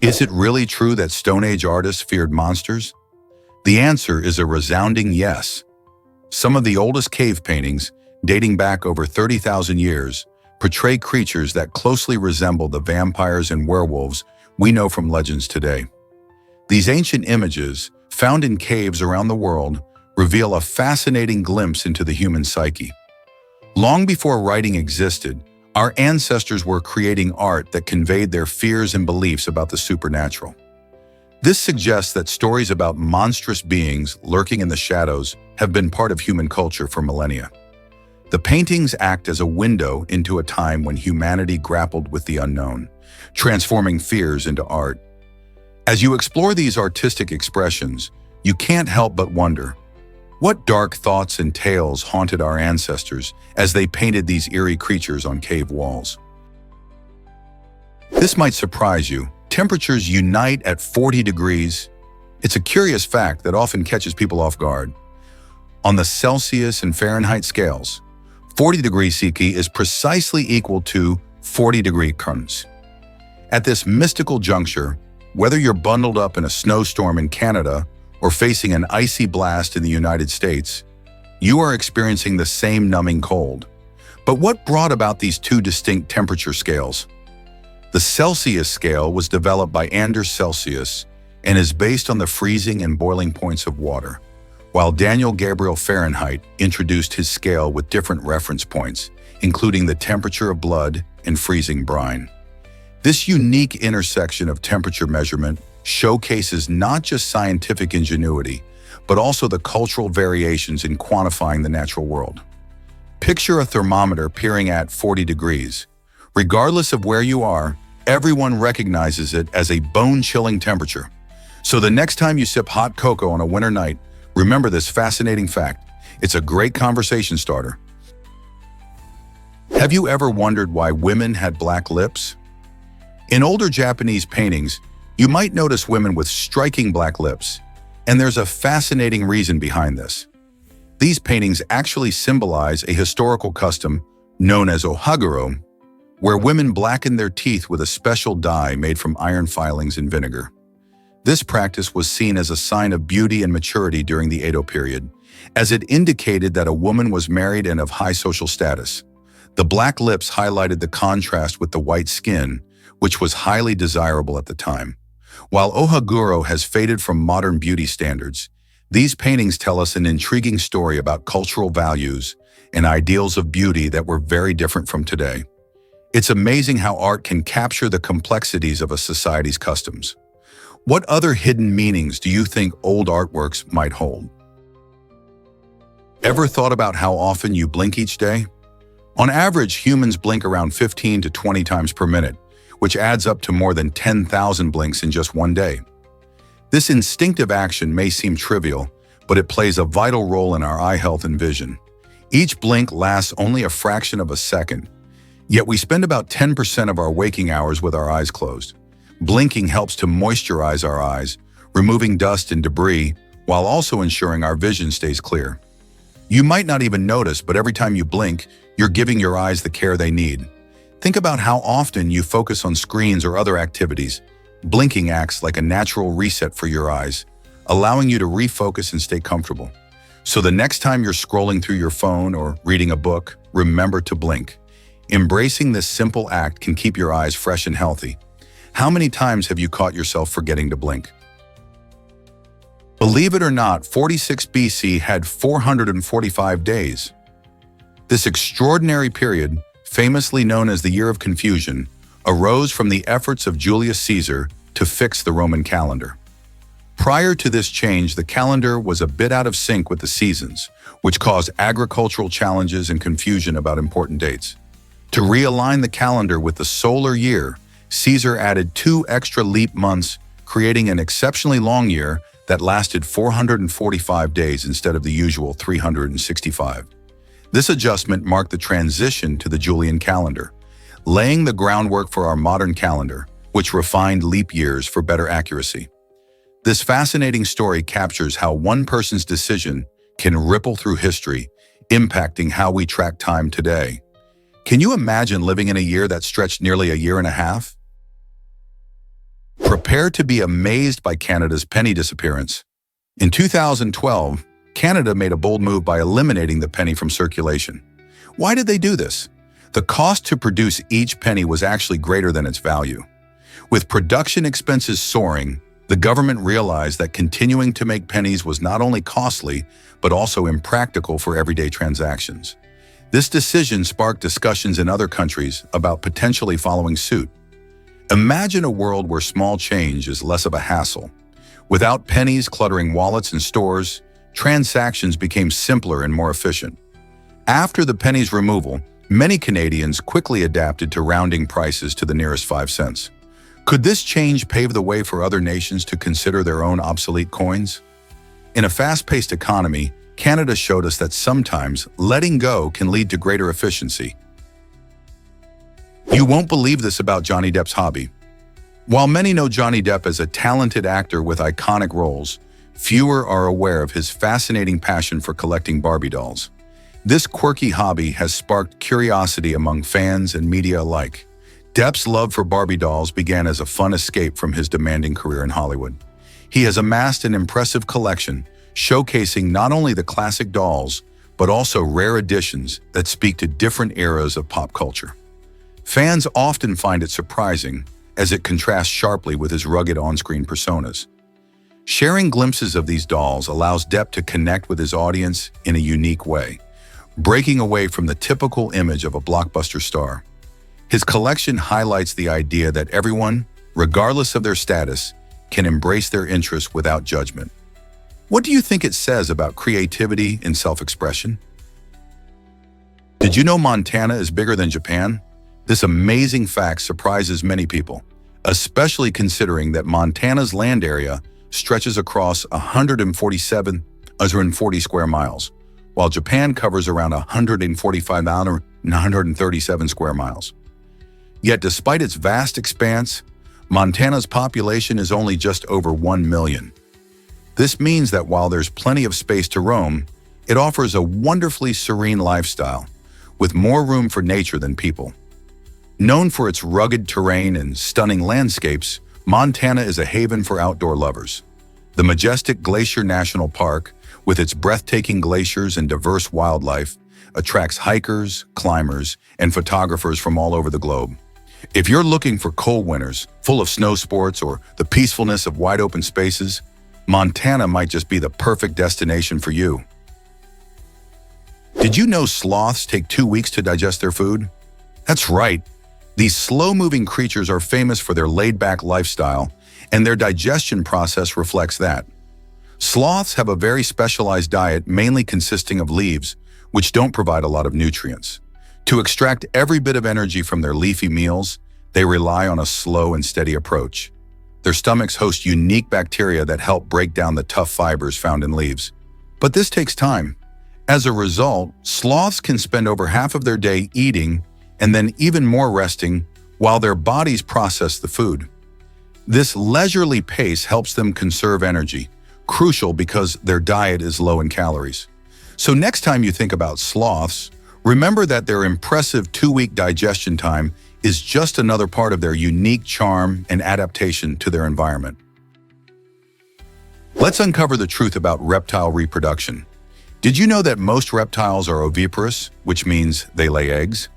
Is it really true that Stone Age artists feared monsters? The answer is a resounding yes. Some of the oldest cave paintings, dating back over 30,000 years, portray creatures that closely resemble the vampires and werewolves we know from legends today. These ancient images, found in caves around the world, reveal a fascinating glimpse into the human psyche. Long before writing existed, our ancestors were creating art that conveyed their fears and beliefs about the supernatural. This suggests that stories about monstrous beings lurking in the shadows have been part of human culture for millennia. The paintings act as a window into a time when humanity grappled with the unknown, transforming fears into art. As you explore these artistic expressions, you can't help but wonder, what dark thoughts and tales haunted our ancestors as they painted these eerie creatures on cave walls? This might surprise you. Temperatures unite at 40 degrees. It's a curious fact that often catches people off guard. On the Celsius and Fahrenheit scales, 40 degrees Celsius is precisely equal to 40 degree Celsius. At this mystical juncture, whether you're bundled up in a snowstorm in Canada or facing an icy blast in the United States, you are experiencing the same numbing cold. But what brought about these two distinct temperature scales? The Celsius scale was developed by Anders Celsius and is based on the freezing and boiling points of water, while Daniel Gabriel Fahrenheit introduced his scale with different reference points, including the temperature of blood and freezing brine. This unique intersection of temperature measurement showcases not just scientific ingenuity, but also the cultural variations in quantifying the natural world. Picture a thermometer peering at 40 degrees. Regardless of where you are, everyone recognizes it as a bone-chilling temperature. So the next time you sip hot cocoa on a winter night, remember this fascinating fact. It's a great conversation starter. Have you ever wondered why women had black lips? In older Japanese paintings, you might notice women with striking black lips, and there's a fascinating reason behind this. These paintings actually symbolize a historical custom known as ohaguro, where women blacken their teeth with a special dye made from iron filings and vinegar. This practice was seen as a sign of beauty and maturity during the Edo period, as it indicated that a woman was married and of high social status. The black lips highlighted the contrast with the white skin, which was highly desirable at the time. While ohaguro has faded from modern beauty standards, these paintings tell us an intriguing story about cultural values and ideals of beauty that were very different from today. It's amazing how art can capture the complexities of a society's customs. What other hidden meanings do you think old artworks might hold? Ever thought about how often you blink each day? On average, humans blink around 15 to 20 times per minute, which adds up to more than 10,000 blinks in just one day. This instinctive action may seem trivial, but it plays a vital role in our eye health and vision. Each blink lasts only a fraction of a second, yet we spend about 10% of our waking hours with our eyes closed. Blinking helps to moisturize our eyes, removing dust and debris, while also ensuring our vision stays clear. You might not even notice, but every time you blink, you're giving your eyes the care they need. Think about how often you focus on screens or other activities. Blinking acts like a natural reset for your eyes, allowing you to refocus and stay comfortable. So the next time you're scrolling through your phone or reading a book, remember to blink. Embracing this simple act can keep your eyes fresh and healthy. How many times have you caught yourself forgetting to blink? Believe it or not, 46 BC had 445 days. This extraordinary period, famously known as the Year of Confusion, arose from the efforts of Julius Caesar to fix the Roman calendar. Prior to this change, the calendar was a bit out of sync with the seasons, which caused agricultural challenges and confusion about important dates. To realign the calendar with the solar year, Caesar added 2 extra leap months, creating an exceptionally long year that lasted 445 days instead of the usual 365. This adjustment marked the transition to the Julian calendar, laying the groundwork for our modern calendar, which refined leap years for better accuracy. This fascinating story captures how one person's decision can ripple through history, impacting how we track time today. Can you imagine living in a year that stretched nearly a year and a half? Prepare to be amazed by Canada's penny disappearance. In 2012, Canada made a bold move by eliminating the penny from circulation. Why did they do this? The cost to produce each penny was actually greater than its value. With production expenses soaring, the government realized that continuing to make pennies was not only costly, but also impractical for everyday transactions. This decision sparked discussions in other countries about potentially following suit. Imagine a world where small change is less of a hassle. Without pennies cluttering wallets and stores, transactions became simpler and more efficient. After the penny's removal, many Canadians quickly adapted to rounding prices to the nearest 5 cents. Could this change pave the way for other nations to consider their own obsolete coins? In a fast-paced economy, Canada showed us that sometimes letting go can lead to greater efficiency. You won't believe this about Johnny Depp's hobby. While many know Johnny Depp as a talented actor with iconic roles, fewer are aware of his fascinating passion for collecting Barbie dolls. This quirky hobby has sparked curiosity among fans and media alike. Depp's love for Barbie dolls began as a fun escape from his demanding career in Hollywood. He has amassed an impressive collection, showcasing not only the classic dolls, but also rare editions that speak to different eras of pop culture. Fans often find it surprising, as it contrasts sharply with his rugged on-screen personas. Sharing glimpses of these dolls allows Depp to connect with his audience in a unique way, breaking away from the typical image of a blockbuster star. His collection highlights the idea that everyone, regardless of their status, can embrace their interests without judgment. What do you think it says about creativity and self-expression? Did you know Montana is bigger than Japan? This amazing fact surprises many people, especially considering that Montana's land area stretches across 140 square miles, while Japan covers around 137 square miles. Yet despite its vast expanse, Montana's population is only just over 1 million. This means that while there's plenty of space to roam, it offers a wonderfully serene lifestyle, with more room for nature than people. Known for its rugged terrain and stunning landscapes, Montana is a haven for outdoor lovers. The majestic Glacier National Park, with its breathtaking glaciers and diverse wildlife, attracts hikers, climbers, and photographers from all over the globe. If you're looking for cold winters, full of snow sports, or the peacefulness of wide-open spaces, Montana might just be the perfect destination for you. Did you know sloths take 2 weeks to digest their food? That's right. These slow-moving creatures are famous for their laid-back lifestyle, and their digestion process reflects that. Sloths have a very specialized diet mainly consisting of leaves, which don't provide a lot of nutrients. To extract every bit of energy from their leafy meals, they rely on a slow and steady approach. Their stomachs host unique bacteria that help break down the tough fibers found in leaves. But this takes time. As a result, sloths can spend over half of their day eating and then even more resting while their bodies process the food. This leisurely pace helps them conserve energy, crucial because their diet is low in calories. So next time you think about sloths, remember that their impressive 2-week digestion time is just another part of their unique charm and adaptation to their environment. Let's uncover the truth about reptile reproduction. Did you know that most reptiles are oviparous, which means they lay eggs?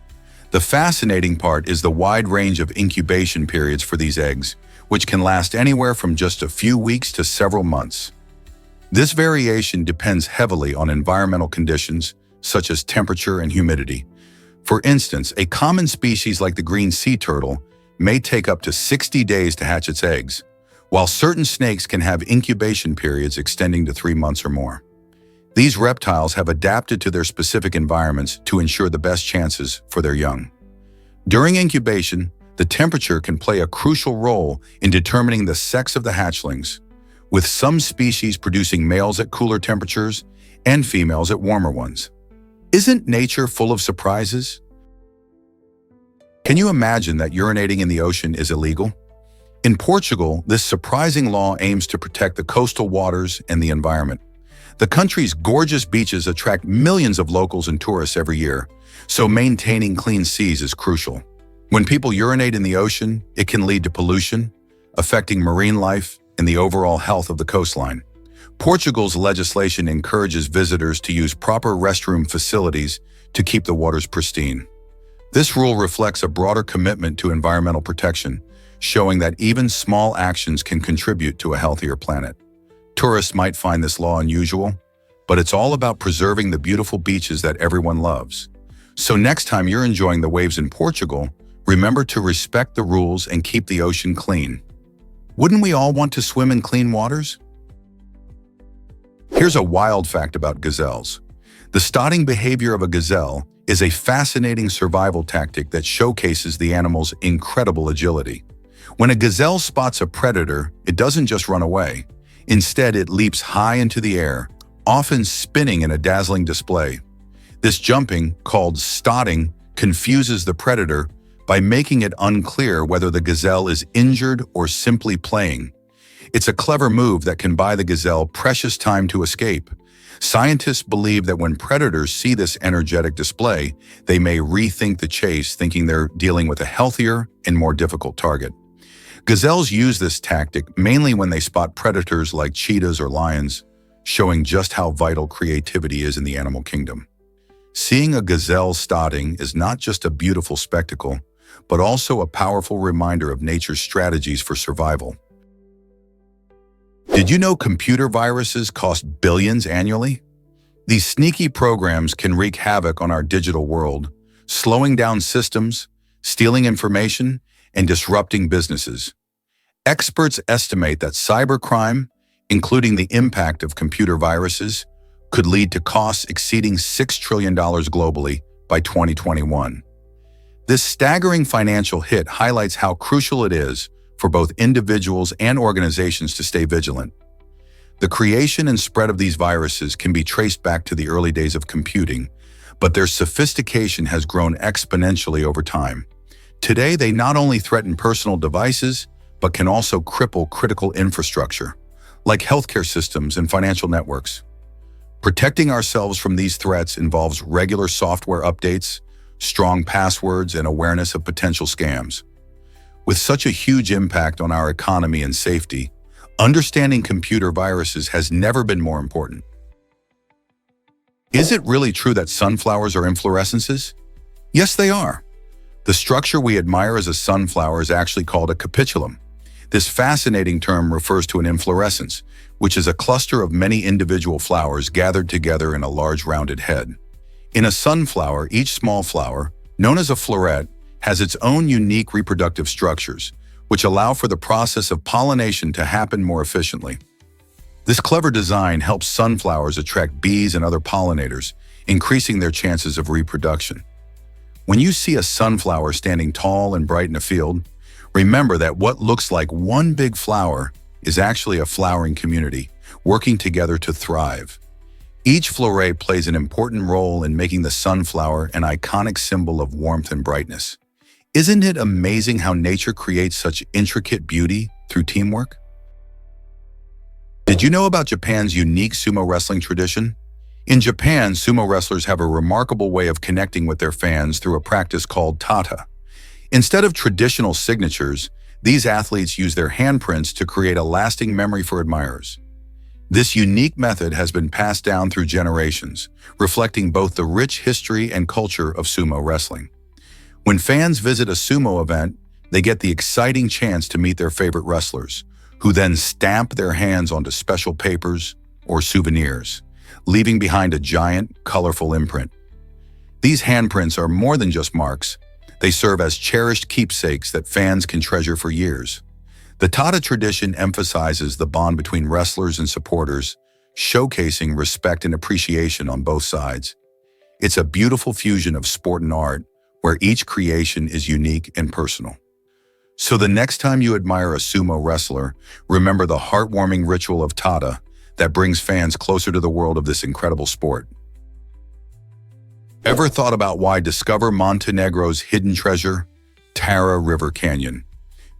The fascinating part is the wide range of incubation periods for these eggs, which can last anywhere from just a few weeks to several months. This variation depends heavily on environmental conditions, such as temperature and humidity. For instance, a common species like the green sea turtle may take up to 60 days to hatch its eggs, while certain snakes can have incubation periods extending to 3 months or more. These reptiles have adapted to their specific environments to ensure the best chances for their young. During incubation, the temperature can play a crucial role in determining the sex of the hatchlings, with some species producing males at cooler temperatures and females at warmer ones. Isn't nature full of surprises? Can you imagine that urinating in the ocean is illegal? In Portugal, this surprising law aims to protect the coastal waters and the environment. The country's gorgeous beaches attract millions of locals and tourists every year, so maintaining clean seas is crucial. When people urinate in the ocean, it can lead to pollution, affecting marine life and the overall health of the coastline. Portugal's legislation encourages visitors to use proper restroom facilities to keep the waters pristine. This rule reflects a broader commitment to environmental protection, showing that even small actions can contribute to a healthier planet. Tourists might find this law unusual, but it's all about preserving the beautiful beaches that everyone loves. So next time you're enjoying the waves in Portugal, remember to respect the rules and keep the ocean clean. Wouldn't we all want to swim in clean waters? Here's a wild fact about gazelles. The starting behavior of a gazelle is a fascinating survival tactic that showcases the animal's incredible agility. When a gazelle spots a predator, it doesn't just run away. Instead, it leaps high into the air, often spinning in a dazzling display. This jumping, called starting, confuses the predator by making it unclear whether the gazelle is injured or simply playing. It's a clever move that can buy the gazelle precious time to escape. Scientists believe that when predators see this energetic display, they may rethink the chase, thinking they're dealing with a healthier and more difficult target. Gazelles use this tactic mainly when they spot predators like cheetahs or lions, showing just how vital creativity is in the animal kingdom. Seeing a gazelle starting is not just a beautiful spectacle, but also a powerful reminder of nature's strategies for survival. Did you know computer viruses cost billions annually? These sneaky programs can wreak havoc on our digital world, slowing down systems, stealing information, and disrupting businesses. Experts estimate that cybercrime, including the impact of computer viruses, could lead to costs exceeding $6 trillion globally by 2021. This staggering financial hit highlights how crucial it is for both individuals and organizations to stay vigilant. The creation and spread of these viruses can be traced back to the early days of computing, but their sophistication has grown exponentially over time. Today, they not only threaten personal devices, but can also cripple critical infrastructure, like healthcare systems and financial networks. Protecting ourselves from these threats involves regular software updates, strong passwords, and awareness of potential scams. With such a huge impact on our economy and safety, understanding computer viruses has never been more important. Is it really true that sunflowers are inflorescences? Yes, they are. The structure we admire as a sunflower is actually called a capitulum. This fascinating term refers to an inflorescence, which is a cluster of many individual flowers gathered together in a large rounded head. In a sunflower, each small flower, known as a floret, has its own unique reproductive structures, which allow for the process of pollination to happen more efficiently. This clever design helps sunflowers attract bees and other pollinators, increasing their chances of reproduction. When you see a sunflower standing tall and bright in a field, remember that what looks like one big flower is actually a flowering community, working together to thrive. Each floret plays an important role in making the sunflower an iconic symbol of warmth and brightness. Isn't it amazing how nature creates such intricate beauty through teamwork? Did you know about Japan's unique sumo wrestling tradition? In Japan, sumo wrestlers have a remarkable way of connecting with their fans through a practice called kata. Instead of traditional signatures, these athletes use their handprints to create a lasting memory for admirers. This unique method has been passed down through generations, reflecting both the rich history and culture of sumo wrestling. When fans visit a sumo event, they get the exciting chance to meet their favorite wrestlers, who then stamp their hands onto special papers or souvenirs, leaving behind a giant, colorful imprint. These handprints are more than just marks. They serve as cherished keepsakes that fans can treasure for years. The Tada tradition emphasizes the bond between wrestlers and supporters, showcasing respect and appreciation on both sides. It's a beautiful fusion of sport and art, where each creation is unique and personal. So the next time you admire a sumo wrestler, remember the heartwarming ritual of Tada that brings fans closer to the world of this incredible sport. Ever thought about why discover Montenegro's hidden treasure, Tara River Canyon?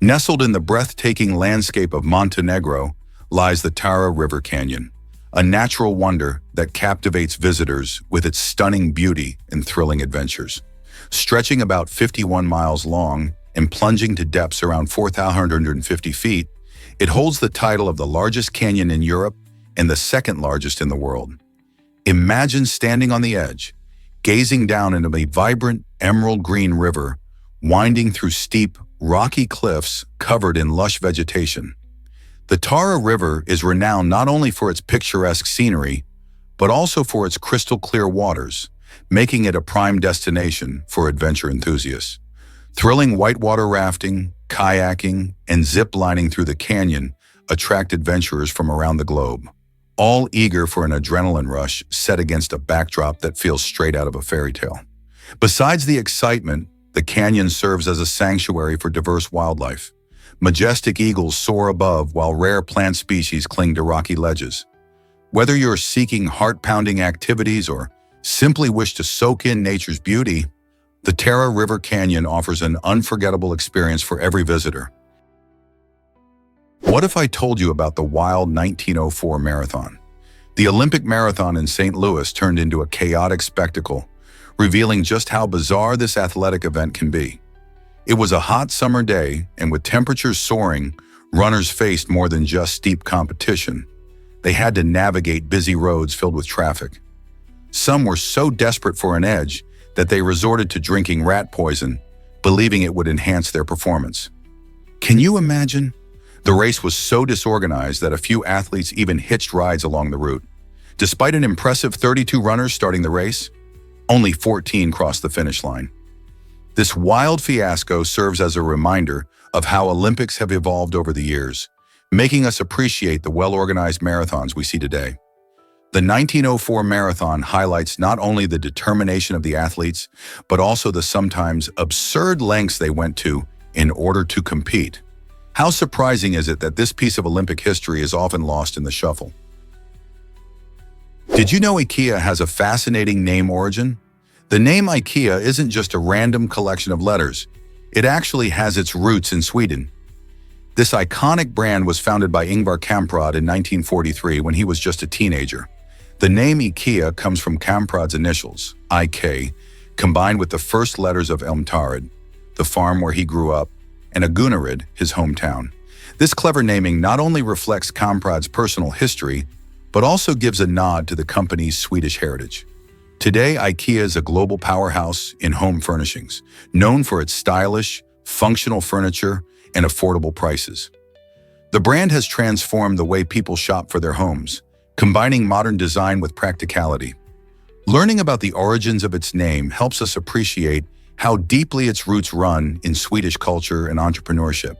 Nestled in the breathtaking landscape of Montenegro lies the Tara River Canyon, a natural wonder that captivates visitors with its stunning beauty and thrilling adventures. Stretching about 51 miles long, and plunging to depths around 4,150 feet, it holds the title of the largest canyon in Europe and the second largest in the world. Imagine standing on the edge, gazing down into a vibrant emerald green river, winding through steep, rocky cliffs covered in lush vegetation. The Tara River is renowned not only for its picturesque scenery, but also for its crystal-clear waters, making it a prime destination for adventure enthusiasts. Thrilling whitewater rafting, kayaking, and zip-lining through the canyon attract adventurers from around the globe, all eager for an adrenaline rush set against a backdrop that feels straight out of a fairy tale. Besides the excitement, the canyon serves as a sanctuary for diverse wildlife. Majestic eagles soar above while rare plant species cling to rocky ledges. Whether you're seeking heart-pounding activities or simply wish to soak in nature's beauty, the Tara River Canyon offers an unforgettable experience for every visitor. What if I told you about the wild 1904 marathon? The Olympic marathon in St. Louis turned into a chaotic spectacle, revealing just how bizarre this athletic event can be. It was a hot summer day, and with temperatures soaring, runners faced more than just steep competition. They had to navigate busy roads filled with traffic. Some were so desperate for an edge that they resorted to drinking rat poison, believing it would enhance their performance. Can you imagine? The race was so disorganized that a few athletes even hitched rides along the route. Despite an impressive 32 runners starting the race, only 14 crossed the finish line. This wild fiasco serves as a reminder of how Olympics have evolved over the years, making us appreciate the well-organized marathons we see today. The 1904 marathon highlights not only the determination of the athletes, but also the sometimes absurd lengths they went to in order to compete. How surprising is it that this piece of Olympic history is often lost in the shuffle? Did you know IKEA has a fascinating name origin? The name IKEA isn't just a random collection of letters. It actually has its roots in Sweden. This iconic brand was founded by Ingvar Kamprad in 1943 when he was just a teenager. The name IKEA comes from Kamprad's initials, IK, combined with the first letters of Elmtaryd, the farm where he grew up, and Agunnaryd, his hometown. This clever naming not only reflects Kamprad's personal history, but also gives a nod to the company's Swedish heritage. Today, IKEA is a global powerhouse in home furnishings, known for its stylish, functional furniture and affordable prices. The brand has transformed the way people shop for their homes, combining modern design with practicality. Learning about the origins of its name helps us appreciate how deeply its roots run in Swedish culture and entrepreneurship.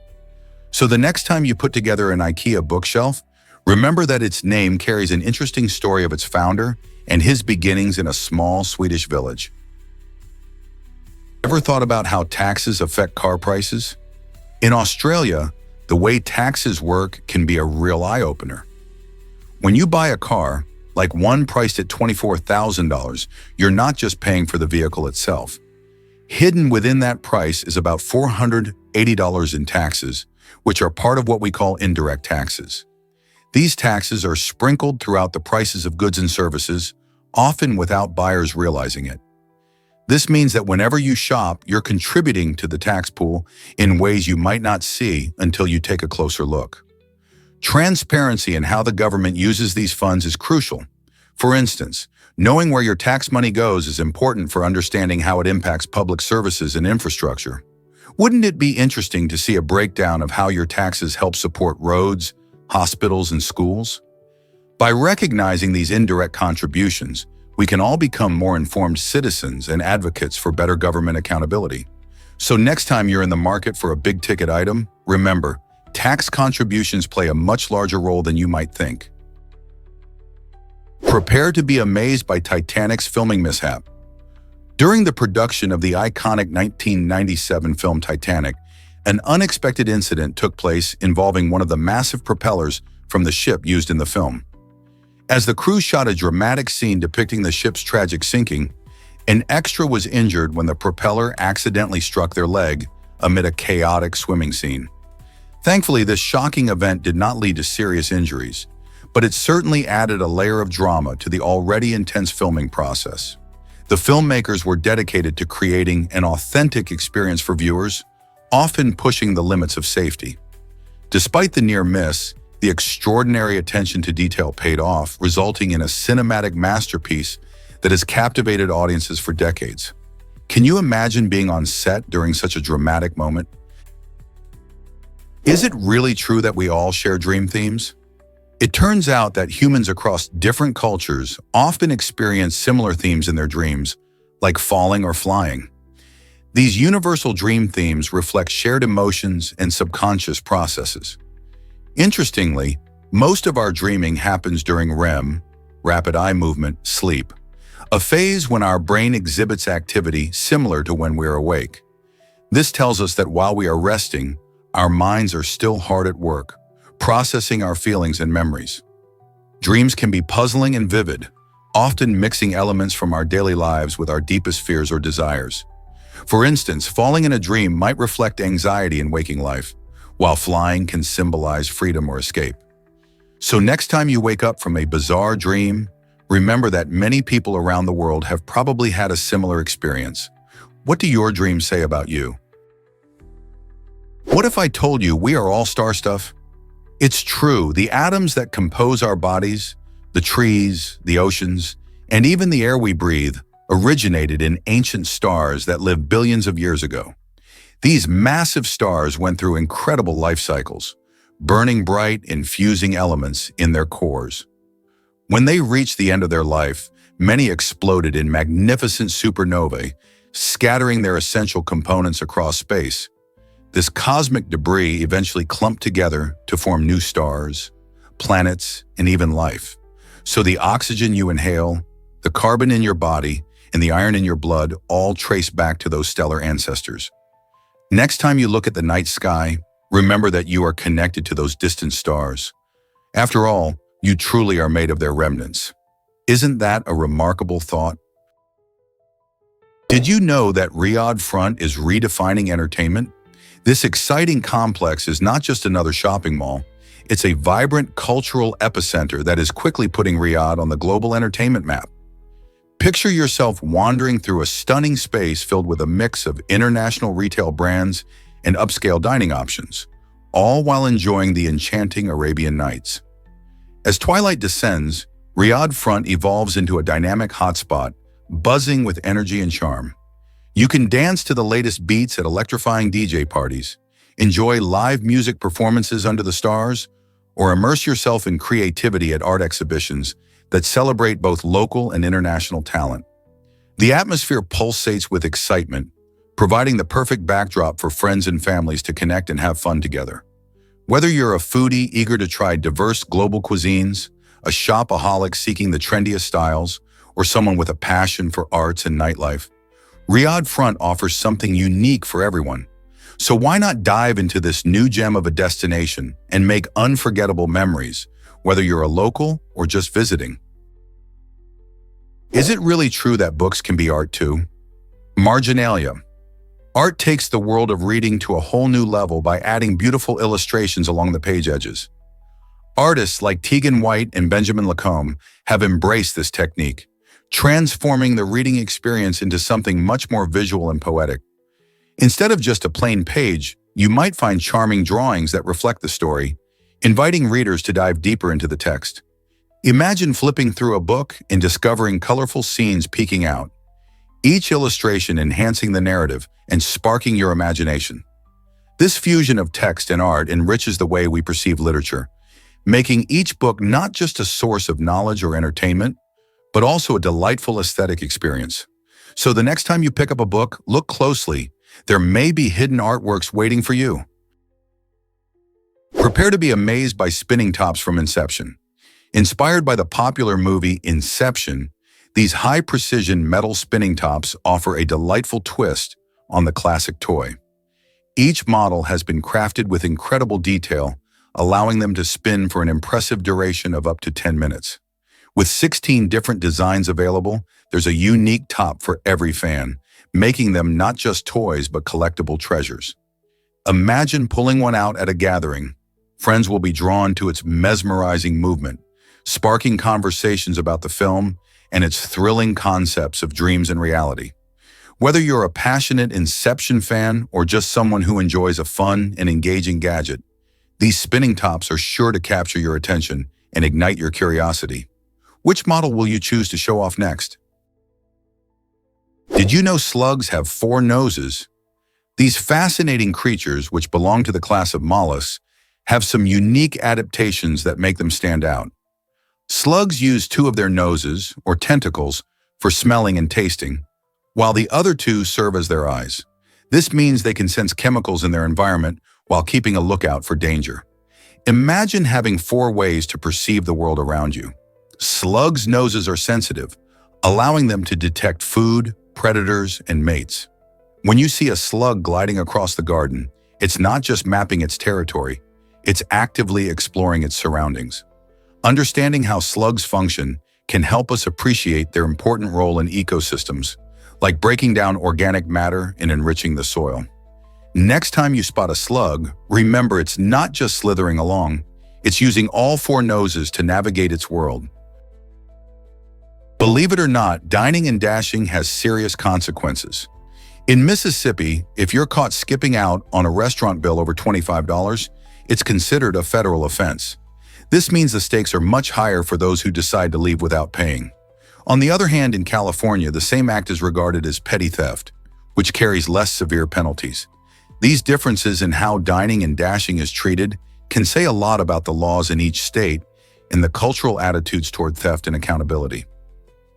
So the next time you put together an IKEA bookshelf, remember that its name carries an interesting story of its founder and his beginnings in a small Swedish village. Ever thought about how taxes affect car prices? In Australia, the way taxes work can be a real eye-opener. When you buy a car, like one priced at $24,000, you're not just paying for the vehicle itself. Hidden within that price is about $480 in taxes, which are part of what we call indirect taxes. These taxes are sprinkled throughout the prices of goods and services, often without buyers realizing it. This means that whenever you shop, you're contributing to the tax pool in ways you might not see until you take a closer look. Transparency in how the government uses these funds is crucial. For instance, knowing where your tax money goes is important for understanding how it impacts public services and infrastructure. Wouldn't it be interesting to see a breakdown of how your taxes help support roads, hospitals, and schools? By recognizing these indirect contributions, we can all become more informed citizens and advocates for better government accountability. So next time you're in the market for a big-ticket item, remember, tax contributions play a much larger role than you might think. Prepare to be amazed by Titanic's filming mishap. During the production of the iconic 1997 film Titanic, an unexpected incident took place involving one of the massive propellers from the ship used in the film. As the crew shot a dramatic scene depicting the ship's tragic sinking, an extra was injured when the propeller accidentally struck their leg amid a chaotic swimming scene. Thankfully, this shocking event did not lead to serious injuries, but it certainly added a layer of drama to the already intense filming process. The filmmakers were dedicated to creating an authentic experience for viewers, often pushing the limits of safety. Despite the near miss, the extraordinary attention to detail paid off, resulting in a cinematic masterpiece that has captivated audiences for decades. Can you imagine being on set during such a dramatic moment? Is it really true that we all share dream themes? It turns out that humans across different cultures often experience similar themes in their dreams, like falling or flying. These universal dream themes reflect shared emotions and subconscious processes. Interestingly, most of our dreaming happens during REM, rapid eye movement, sleep, a phase when our brain exhibits activity similar to when we're awake. This tells us that while we are resting, our minds are still hard at work, processing our feelings and memories. Dreams can be puzzling and vivid, often mixing elements from our daily lives with our deepest fears or desires. For instance, falling in a dream might reflect anxiety in waking life, while flying can symbolize freedom or escape. So next time you wake up from a bizarre dream, remember that many people around the world have probably had a similar experience. What do your dreams say about you? What if I told you we are all star stuff? It's true, the atoms that compose our bodies, the trees, the oceans, and even the air we breathe originated in ancient stars that lived billions of years ago. These massive stars went through incredible life cycles, burning bright, infusing elements in their cores. When they reached the end of their life, many exploded in magnificent supernovae, scattering their essential components across space. This cosmic debris eventually clumped together to form new stars, planets, and even life. So the oxygen you inhale, the carbon in your body, and the iron in your blood all trace back to those stellar ancestors. Next time you look at the night sky, remember that you are connected to those distant stars. After all, you truly are made of their remnants. Isn't that a remarkable thought? Did you know that Riyadh Front is redefining entertainment? This exciting complex is not just another shopping mall. It's a vibrant cultural epicenter that is quickly putting Riyadh on the global entertainment map. Picture yourself wandering through a stunning space filled with a mix of international retail brands and upscale dining options, all while enjoying the enchanting Arabian Nights. As twilight descends, Riyadh Front evolves into a dynamic hotspot, buzzing with energy and charm. You can dance to the latest beats at electrifying DJ parties, enjoy live music performances under the stars, or immerse yourself in creativity at art exhibitions that celebrate both local and international talent. The atmosphere pulsates with excitement, providing the perfect backdrop for friends and families to connect and have fun together. Whether you're a foodie eager to try diverse global cuisines, a shopaholic seeking the trendiest styles, or someone with a passion for arts and nightlife, Riyadh Front offers something unique for everyone. So why not dive into this new gem of a destination and make unforgettable memories, whether you're a local or just visiting? Is it really true that books can be art too? Marginalia. Art takes the world of reading to a whole new level by adding beautiful illustrations along the page edges. Artists like Tegan White and Benjamin Lacombe have embraced this technique, transforming the reading experience into something much more visual and poetic. Instead of just a plain page, you might find charming drawings that reflect the story, inviting readers to dive deeper into the text. Imagine flipping through a book and discovering colorful scenes peeking out, each illustration enhancing the narrative and sparking your imagination. This fusion of text and art enriches the way we perceive literature, making each book not just a source of knowledge or entertainment, but also a delightful aesthetic experience. So the next time you pick up a book, look closely. There may be hidden artworks waiting for you. Prepare to be amazed by spinning tops from Inception. Inspired by the popular movie Inception, these high-precision metal spinning tops offer a delightful twist on the classic toy. Each model has been crafted with incredible detail, allowing them to spin for an impressive duration of up to 10 minutes. With 16 different designs available, there's a unique top for every fan, making them not just toys but collectible treasures. Imagine pulling one out at a gathering. Friends will be drawn to its mesmerizing movement, sparking conversations about the film and its thrilling concepts of dreams and reality. Whether you're a passionate Inception fan or just someone who enjoys a fun and engaging gadget, these spinning tops are sure to capture your attention and ignite your curiosity. Which model will you choose to show off next? Did you know slugs have 4 noses? These fascinating creatures, which belong to the class of mollusks, have some unique adaptations that make them stand out. Slugs use 2 of their noses, or tentacles, for smelling and tasting, while the other 2 serve as their eyes. This means they can sense chemicals in their environment while keeping a lookout for danger. Imagine having 4 ways to perceive the world around you. Slugs' noses are sensitive, allowing them to detect food, predators, and mates. When you see a slug gliding across the garden, it's not just mapping its territory, it's actively exploring its surroundings. Understanding how slugs function can help us appreciate their important role in ecosystems, like breaking down organic matter and enriching the soil. Next time you spot a slug, remember it's not just slithering along, it's using all 4 noses to navigate its world. Believe it or not, dining and dashing has serious consequences. In Mississippi, if you're caught skipping out on a restaurant bill over $25, it's considered a federal offense. This means the stakes are much higher for those who decide to leave without paying. On the other hand, in California, the same act is regarded as petty theft, which carries less severe penalties. These differences in how dining and dashing is treated can say a lot about the laws in each state and the cultural attitudes toward theft and accountability.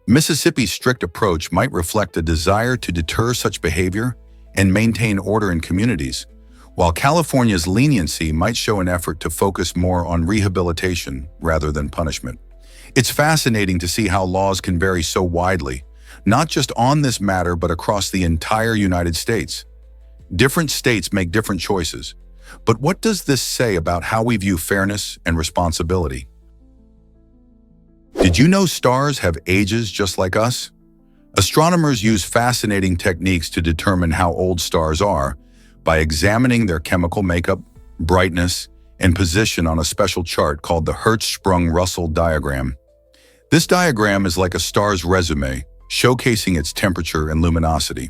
Mississippi's strict approach might reflect a desire to deter such behavior and maintain order in communities, while California's leniency might show an effort to focus more on rehabilitation rather than punishment. It's fascinating to see how laws can vary so widely, not just on this matter but across the entire United States. Different states make different choices, but what does this say about how we view fairness and responsibility? Did you know stars have ages just like us? Astronomers use fascinating techniques to determine how old stars are by examining their chemical makeup, brightness, and position on a special chart called the Hertzsprung-Russell diagram. This diagram is like a star's resume, showcasing its temperature and luminosity.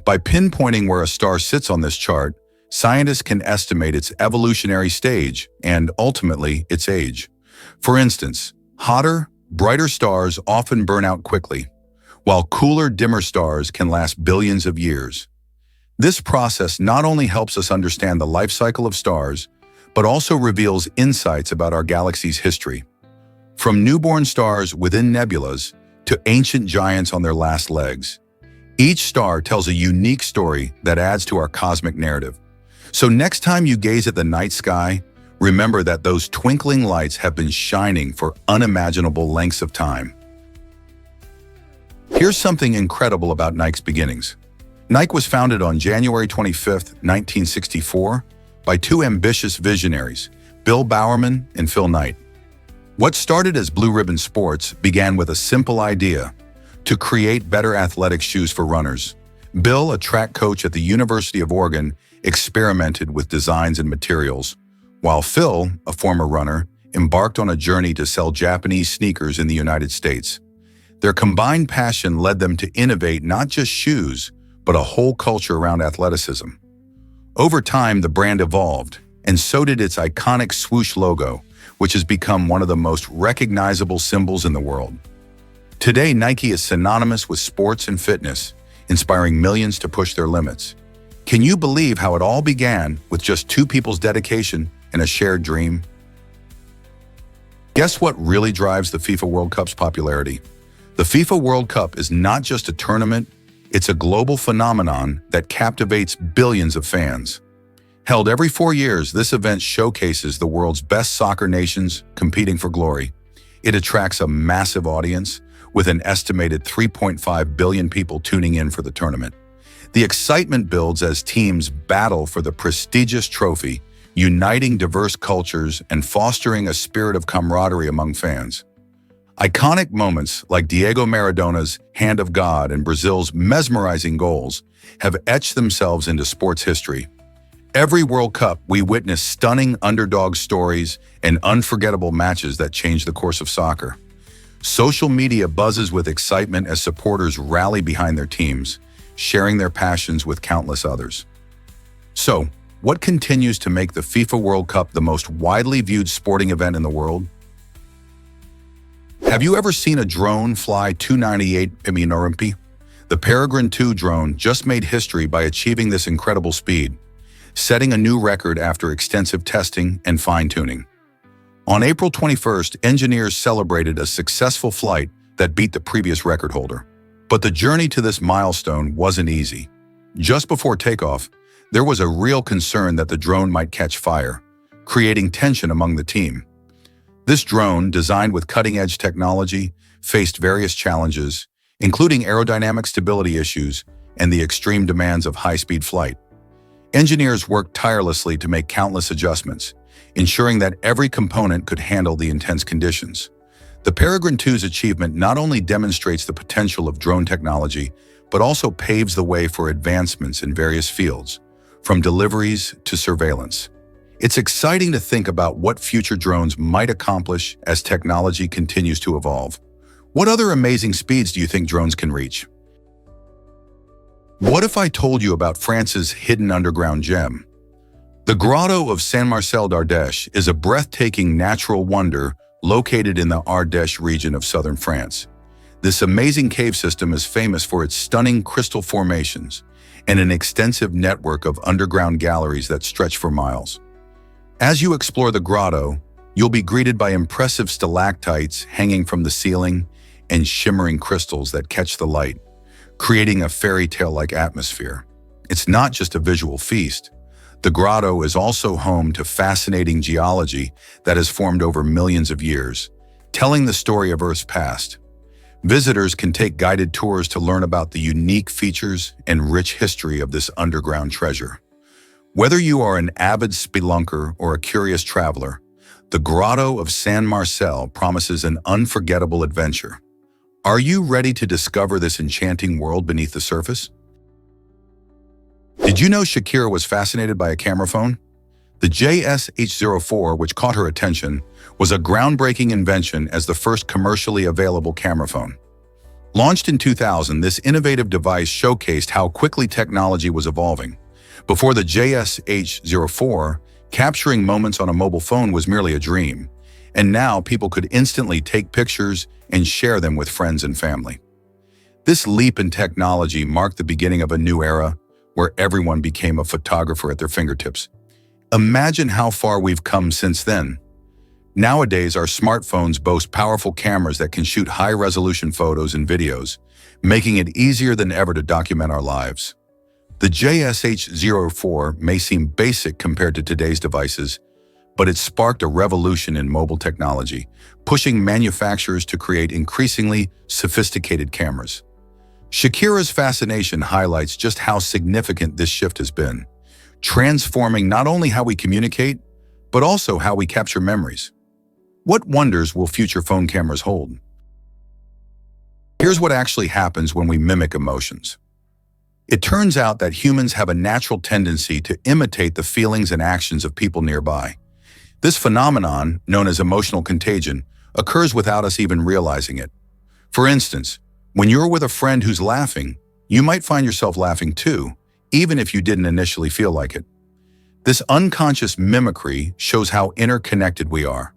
By pinpointing where a star sits on this chart, scientists can estimate its evolutionary stage and, ultimately, its age. For instance, hotter, brighter stars often burn out quickly, while cooler, dimmer stars can last billions of years. This process not only helps us understand the life cycle of stars, but also reveals insights about our galaxy's history. From newborn stars within nebulas to ancient giants on their last legs, each star tells a unique story that adds to our cosmic narrative. So next time you gaze at the night sky, remember that those twinkling lights have been shining for unimaginable lengths of time. Here's something incredible about Nike's beginnings. Nike was founded on January 25, 1964, by 2 ambitious visionaries, Bill Bowerman and Phil Knight. What started as Blue Ribbon Sports began with a simple idea: to create better athletic shoes for runners. Bill, a track coach at the University of Oregon, experimented with designs and materials, while Phil, a former runner, embarked on a journey to sell Japanese sneakers in the United States. Their combined passion led them to innovate not just shoes, but a whole culture around athleticism. Over time, the brand evolved, and so did its iconic swoosh logo, which has become one of the most recognizable symbols in the world. Today, Nike is synonymous with sports and fitness, inspiring millions to push their limits. Can you believe how it all began with just 2 people's dedication and a shared dream? Guess what really drives the FIFA World Cup's popularity? The FIFA World Cup is not just a tournament, it's a global phenomenon that captivates billions of fans. Held every 4 years, this event showcases the world's best soccer nations competing for glory. It attracts a massive audience, with an estimated 3.5 billion people tuning in for the tournament. The excitement builds as teams battle for the prestigious trophy, uniting diverse cultures and fostering a spirit of camaraderie among fans. Iconic moments like Diego Maradona's Hand of God and Brazil's mesmerizing goals have etched themselves into sports history. Every World Cup, we witness stunning underdog stories and unforgettable matches that change the course of soccer. Social media buzzes with excitement as supporters rally behind their teams, sharing their passions with countless others. So, what continues to make the FIFA World Cup the most widely viewed sporting event in the world? Have you ever seen a drone fly 298 km/h? The Peregrine 2 drone just made history by achieving this incredible speed, setting a new record after extensive testing and fine-tuning. On April 21st, engineers celebrated a successful flight that beat the previous record holder. But the journey to this milestone wasn't easy. Just before takeoff, there was a real concern that the drone might catch fire, creating tension among the team. This drone, designed with cutting-edge technology, faced various challenges, including aerodynamic stability issues and the extreme demands of high-speed flight. Engineers worked tirelessly to make countless adjustments, ensuring that every component could handle the intense conditions. The Peregrine 2's achievement not only demonstrates the potential of drone technology, but also paves the way for advancements in various fields, from deliveries to surveillance. It's exciting to think about what future drones might accomplish as technology continues to evolve. What other amazing speeds do you think drones can reach? What if I told you about France's hidden underground gem? The Grotto of Saint-Marcel d'Ardèche is a breathtaking natural wonder located in the Ardèche region of southern France. This amazing cave system is famous for its stunning crystal formations and an extensive network of underground galleries that stretch for miles. As you explore the grotto, you'll be greeted by impressive stalactites hanging from the ceiling and shimmering crystals that catch the light, creating a fairy tale-like atmosphere. It's not just a visual feast. The grotto is also home to fascinating geology that has formed over millions of years, telling the story of Earth's past. Visitors can take guided tours to learn about the unique features and rich history of this underground treasure. Whether you are an avid spelunker or a curious traveler, the Grotto of Saint-Marcel promises an unforgettable adventure. Are you ready to discover this enchanting world beneath the surface? Did you know Shakira was fascinated by a camera phone? The JSH04, which caught her attention, was a groundbreaking invention as the first commercially available camera phone. Launched in 2000, this innovative device showcased how quickly technology was evolving. Before the JSH04, capturing moments on a mobile phone was merely a dream, and now people could instantly take pictures and share them with friends and family. This leap in technology marked the beginning of a new era where everyone became a photographer at their fingertips. Imagine how far we've come since then. Nowadays, our smartphones boast powerful cameras that can shoot high-resolution photos and videos, making it easier than ever to document our lives. The JSH04 may seem basic compared to today's devices, but it sparked a revolution in mobile technology, pushing manufacturers to create increasingly sophisticated cameras. Shakira's fascination highlights just how significant this shift has been, transforming not only how we communicate, but also how we capture memories. What wonders will future phone cameras hold? Here's what actually happens when we mimic emotions. It turns out that humans have a natural tendency to imitate the feelings and actions of people nearby. This phenomenon, known as emotional contagion, occurs without us even realizing it. For instance, when you're with a friend who's laughing, you might find yourself laughing too, even if you didn't initially feel like it. This unconscious mimicry shows how interconnected we are.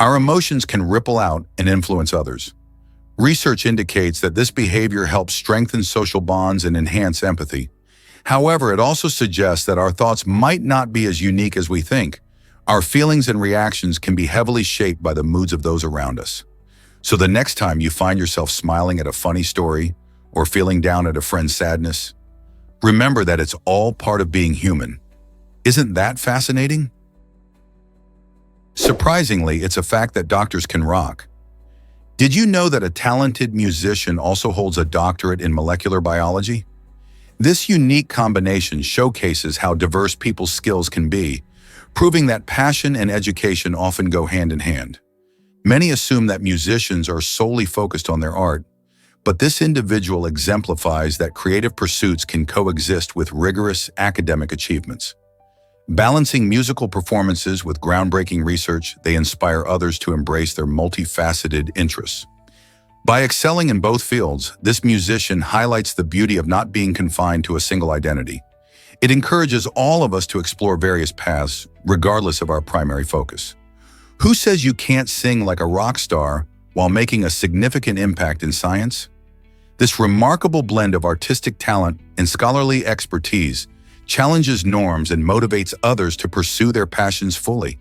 Our emotions can ripple out and influence others. Research indicates that this behavior helps strengthen social bonds and enhance empathy. However, it also suggests that our thoughts might not be as unique as we think. Our feelings and reactions can be heavily shaped by the moods of those around us. So the next time you find yourself smiling at a funny story or feeling down at a friend's sadness, remember that it's all part of being human. Isn't that fascinating? Surprisingly, it's a fact that doctors can rock. Did you know that a talented musician also holds a doctorate in molecular biology? This unique combination showcases how diverse people's skills can be, proving that passion and education often go hand in hand. Many assume that musicians are solely focused on their art, but this individual exemplifies that creative pursuits can coexist with rigorous academic achievements. Balancing musical performances with groundbreaking research, they inspire others to embrace their multifaceted interests. By excelling in both fields, this musician highlights the beauty of not being confined to a single identity. It encourages all of us to explore various paths, regardless of our primary focus. Who says you can't sing like a rock star while making a significant impact in science? This remarkable blend of artistic talent and scholarly expertise challenges norms and motivates others to pursue their passions fully.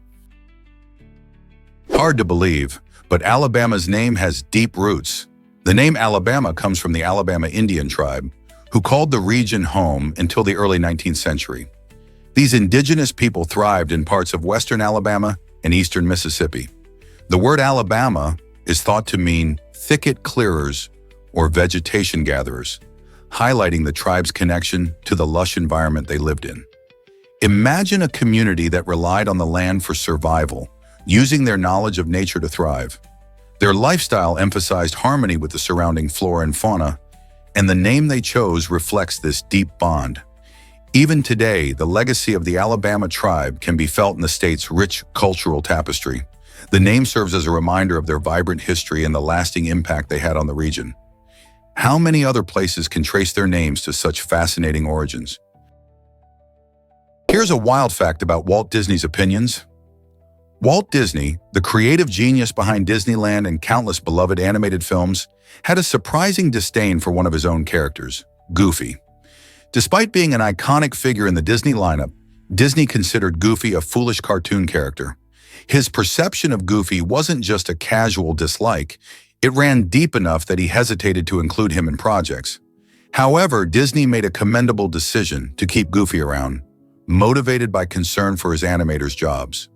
Hard to believe, but Alabama's name has deep roots. The name Alabama comes from the Alabama Indian tribe, who called the region home until the early 19th century. These indigenous people thrived in parts of western Alabama and eastern Mississippi. The word Alabama is thought to mean thicket clearers or vegetation gatherers, highlighting the tribe's connection to the lush environment they lived in. Imagine a community that relied on the land for survival, using their knowledge of nature to thrive. Their lifestyle emphasized harmony with the surrounding flora and fauna, and the name they chose reflects this deep bond. Even today, the legacy of the Alabama tribe can be felt in the state's rich cultural tapestry. The name serves as a reminder of their vibrant history and the lasting impact they had on the region. How many other places can trace their names to such fascinating origins? Here's a wild fact about Walt Disney's opinions. Walt Disney, the creative genius behind Disneyland and countless beloved animated films, had a surprising disdain for one of his own characters, Goofy. Despite being an iconic figure in the Disney lineup, Disney considered Goofy a foolish cartoon character. His perception of Goofy wasn't just a casual dislike, it ran deep enough that he hesitated to include him in projects. However, Disney made a commendable decision to keep Goofy around, motivated by concern for his animators' jobs.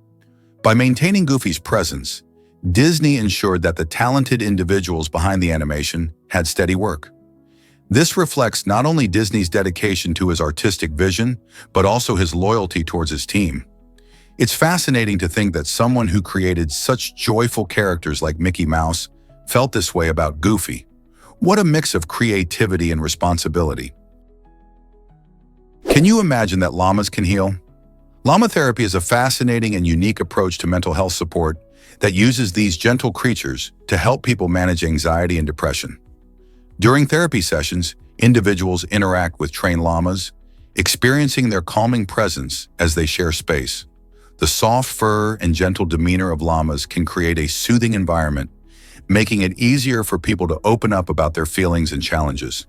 By maintaining Goofy's presence, Disney ensured that the talented individuals behind the animation had steady work. This reflects not only Disney's dedication to his artistic vision, but also his loyalty towards his team. It's fascinating to think that someone who created such joyful characters like Mickey Mouse felt this way about Goofy. What a mix of creativity and responsibility. Can you imagine that llamas can heal? Llama therapy is a fascinating and unique approach to mental health support that uses these gentle creatures to help people manage anxiety and depression. During therapy sessions, individuals interact with trained llamas, experiencing their calming presence as they share space. The soft fur and gentle demeanor of llamas can create a soothing environment, making it easier for people to open up about their feelings and challenges.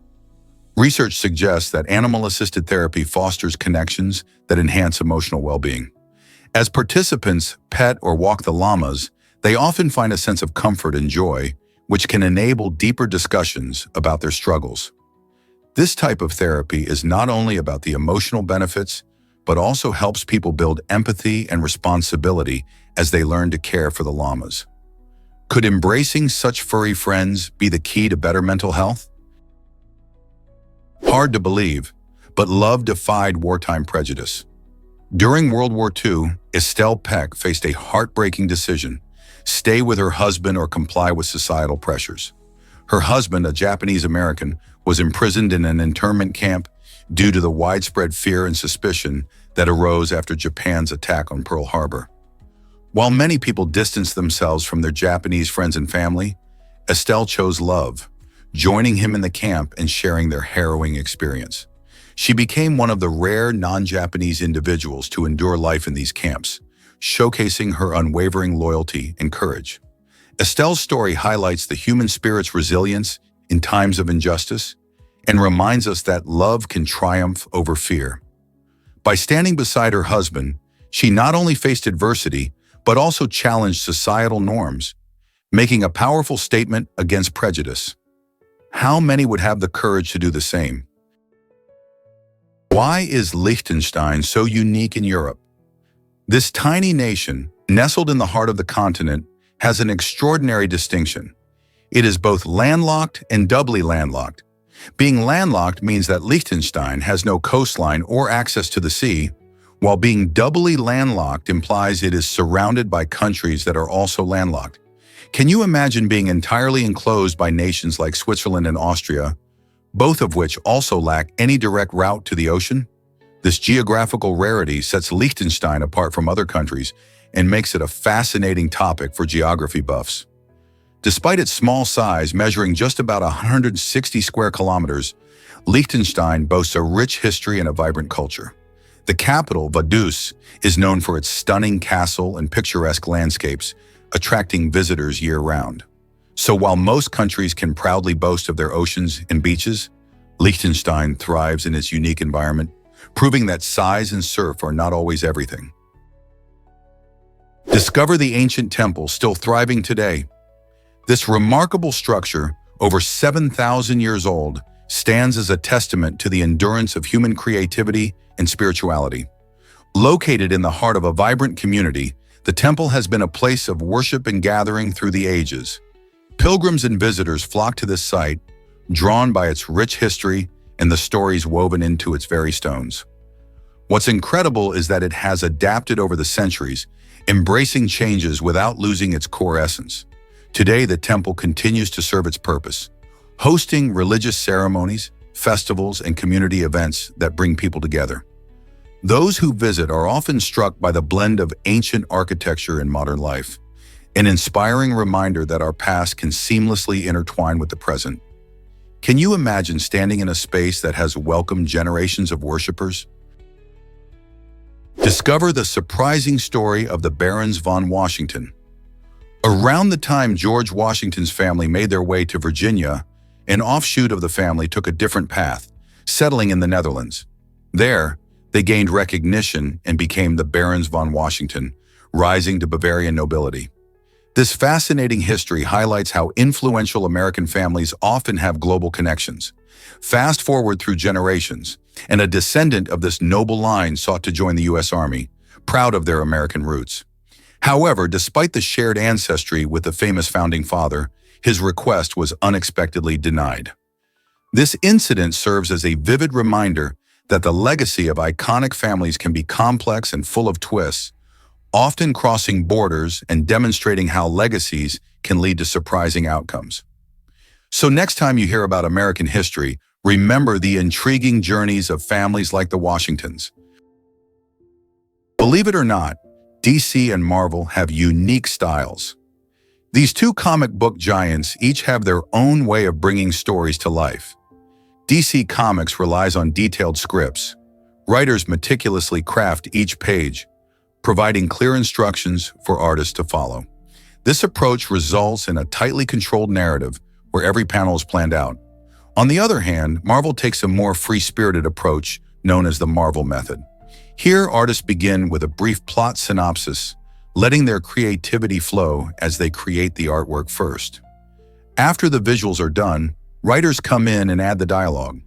Research suggests that animal-assisted therapy fosters connections that enhance emotional well-being. As participants pet or walk the llamas, they often find a sense of comfort and joy, which can enable deeper discussions about their struggles. This type of therapy is not only about the emotional benefits, but also helps people build empathy and responsibility as they learn to care for the llamas. Could embracing such furry friends be the key to better mental health? Hard to believe, but love defied wartime prejudice. During World War II, Estelle Peck faced a heartbreaking decision: stay with her husband or comply with societal pressures. Her husband, a Japanese American, was imprisoned in an internment camp due to the widespread fear and suspicion that arose after Japan's attack on Pearl Harbor. While many people distanced themselves from their Japanese friends and family, Estelle chose love, joining him in the camp and sharing their harrowing experience. She became one of the rare non-Japanese individuals to endure life in these camps, showcasing her unwavering loyalty and courage. Estelle's story highlights the human spirit's resilience in times of injustice and reminds us that love can triumph over fear. By standing beside her husband, she not only faced adversity, but also challenged societal norms, making a powerful statement against prejudice. How many would have the courage to do the same? Why is Liechtenstein so unique in Europe? This tiny nation, nestled in the heart of the continent, has an extraordinary distinction. It is both landlocked and doubly landlocked. Being landlocked means that Liechtenstein has no coastline or access to the sea, while being doubly landlocked implies it is surrounded by countries that are also landlocked. Can you imagine being entirely enclosed by nations like Switzerland and Austria, both of which also lack any direct route to the ocean? This geographical rarity sets Liechtenstein apart from other countries and makes it a fascinating topic for geography buffs. Despite its small size, measuring just about 160 square kilometers, Liechtenstein boasts a rich history and a vibrant culture. The capital, Vaduz, is known for its stunning castle and picturesque landscapes, attracting visitors year-round. So while most countries can proudly boast of their oceans and beaches, Liechtenstein thrives in its unique environment, proving that size and surf are not always everything. Discover the ancient temple still thriving today. This remarkable structure, over 7,000 years old, stands as a testament to the endurance of human creativity and spirituality. Located in the heart of a vibrant community, the temple has been a place of worship and gathering through the ages. Pilgrims and visitors flock to this site, drawn by its rich history and the stories woven into its very stones. What's incredible is that it has adapted over the centuries, embracing changes without losing its core essence. Today, the temple continues to serve its purpose, hosting religious ceremonies, festivals, and community events that bring people together. Those who visit are often struck by the blend of ancient architecture and modern life, an inspiring reminder that our past can seamlessly intertwine with the present. Can you imagine standing in a space that has welcomed generations of worshipers? Discover the surprising story of the Barons von Washington. Around the time George Washington's family made their way to Virginia, an offshoot of the family took a different path, settling in the Netherlands. There, they gained recognition and became the Barons von Washington, rising to Bavarian nobility. This fascinating history highlights how influential American families often have global connections. Fast forward through generations, and a descendant of this noble line sought to join the U.S. Army, proud of their American roots. However, despite the shared ancestry with the famous founding father, his request was unexpectedly denied. This incident serves as a vivid reminder that the legacy of iconic families can be complex and full of twists, often crossing borders and demonstrating how legacies can lead to surprising outcomes. So next time you hear about American history, remember the intriguing journeys of families like the Washingtons. Believe it or not, DC and Marvel have unique styles. These two comic book giants each have their own way of bringing stories to life. DC Comics relies on detailed scripts. Writers meticulously craft each page, providing clear instructions for artists to follow. This approach results in a tightly controlled narrative where every panel is planned out. On the other hand, Marvel takes a more free-spirited approach known as the Marvel method. Here, artists begin with a brief plot synopsis, letting their creativity flow as they create the artwork first. After the visuals are done, writers come in and add the dialogue.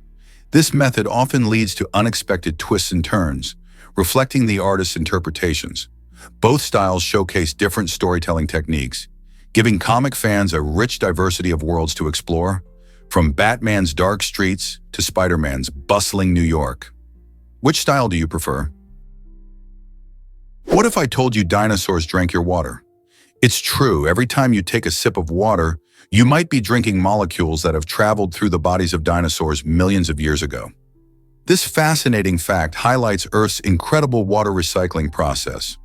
This method often leads to unexpected twists and turns, reflecting the artist's interpretations. Both styles showcase different storytelling techniques, giving comic fans a rich diversity of worlds to explore, from Batman's dark streets to Spider-Man's bustling New York. Which style do you prefer? What if I told you dinosaurs drank your water? It's true, every time you take a sip of water, you might be drinking molecules that have traveled through the bodies of dinosaurs millions of years ago. This fascinating fact highlights Earth's incredible water recycling process.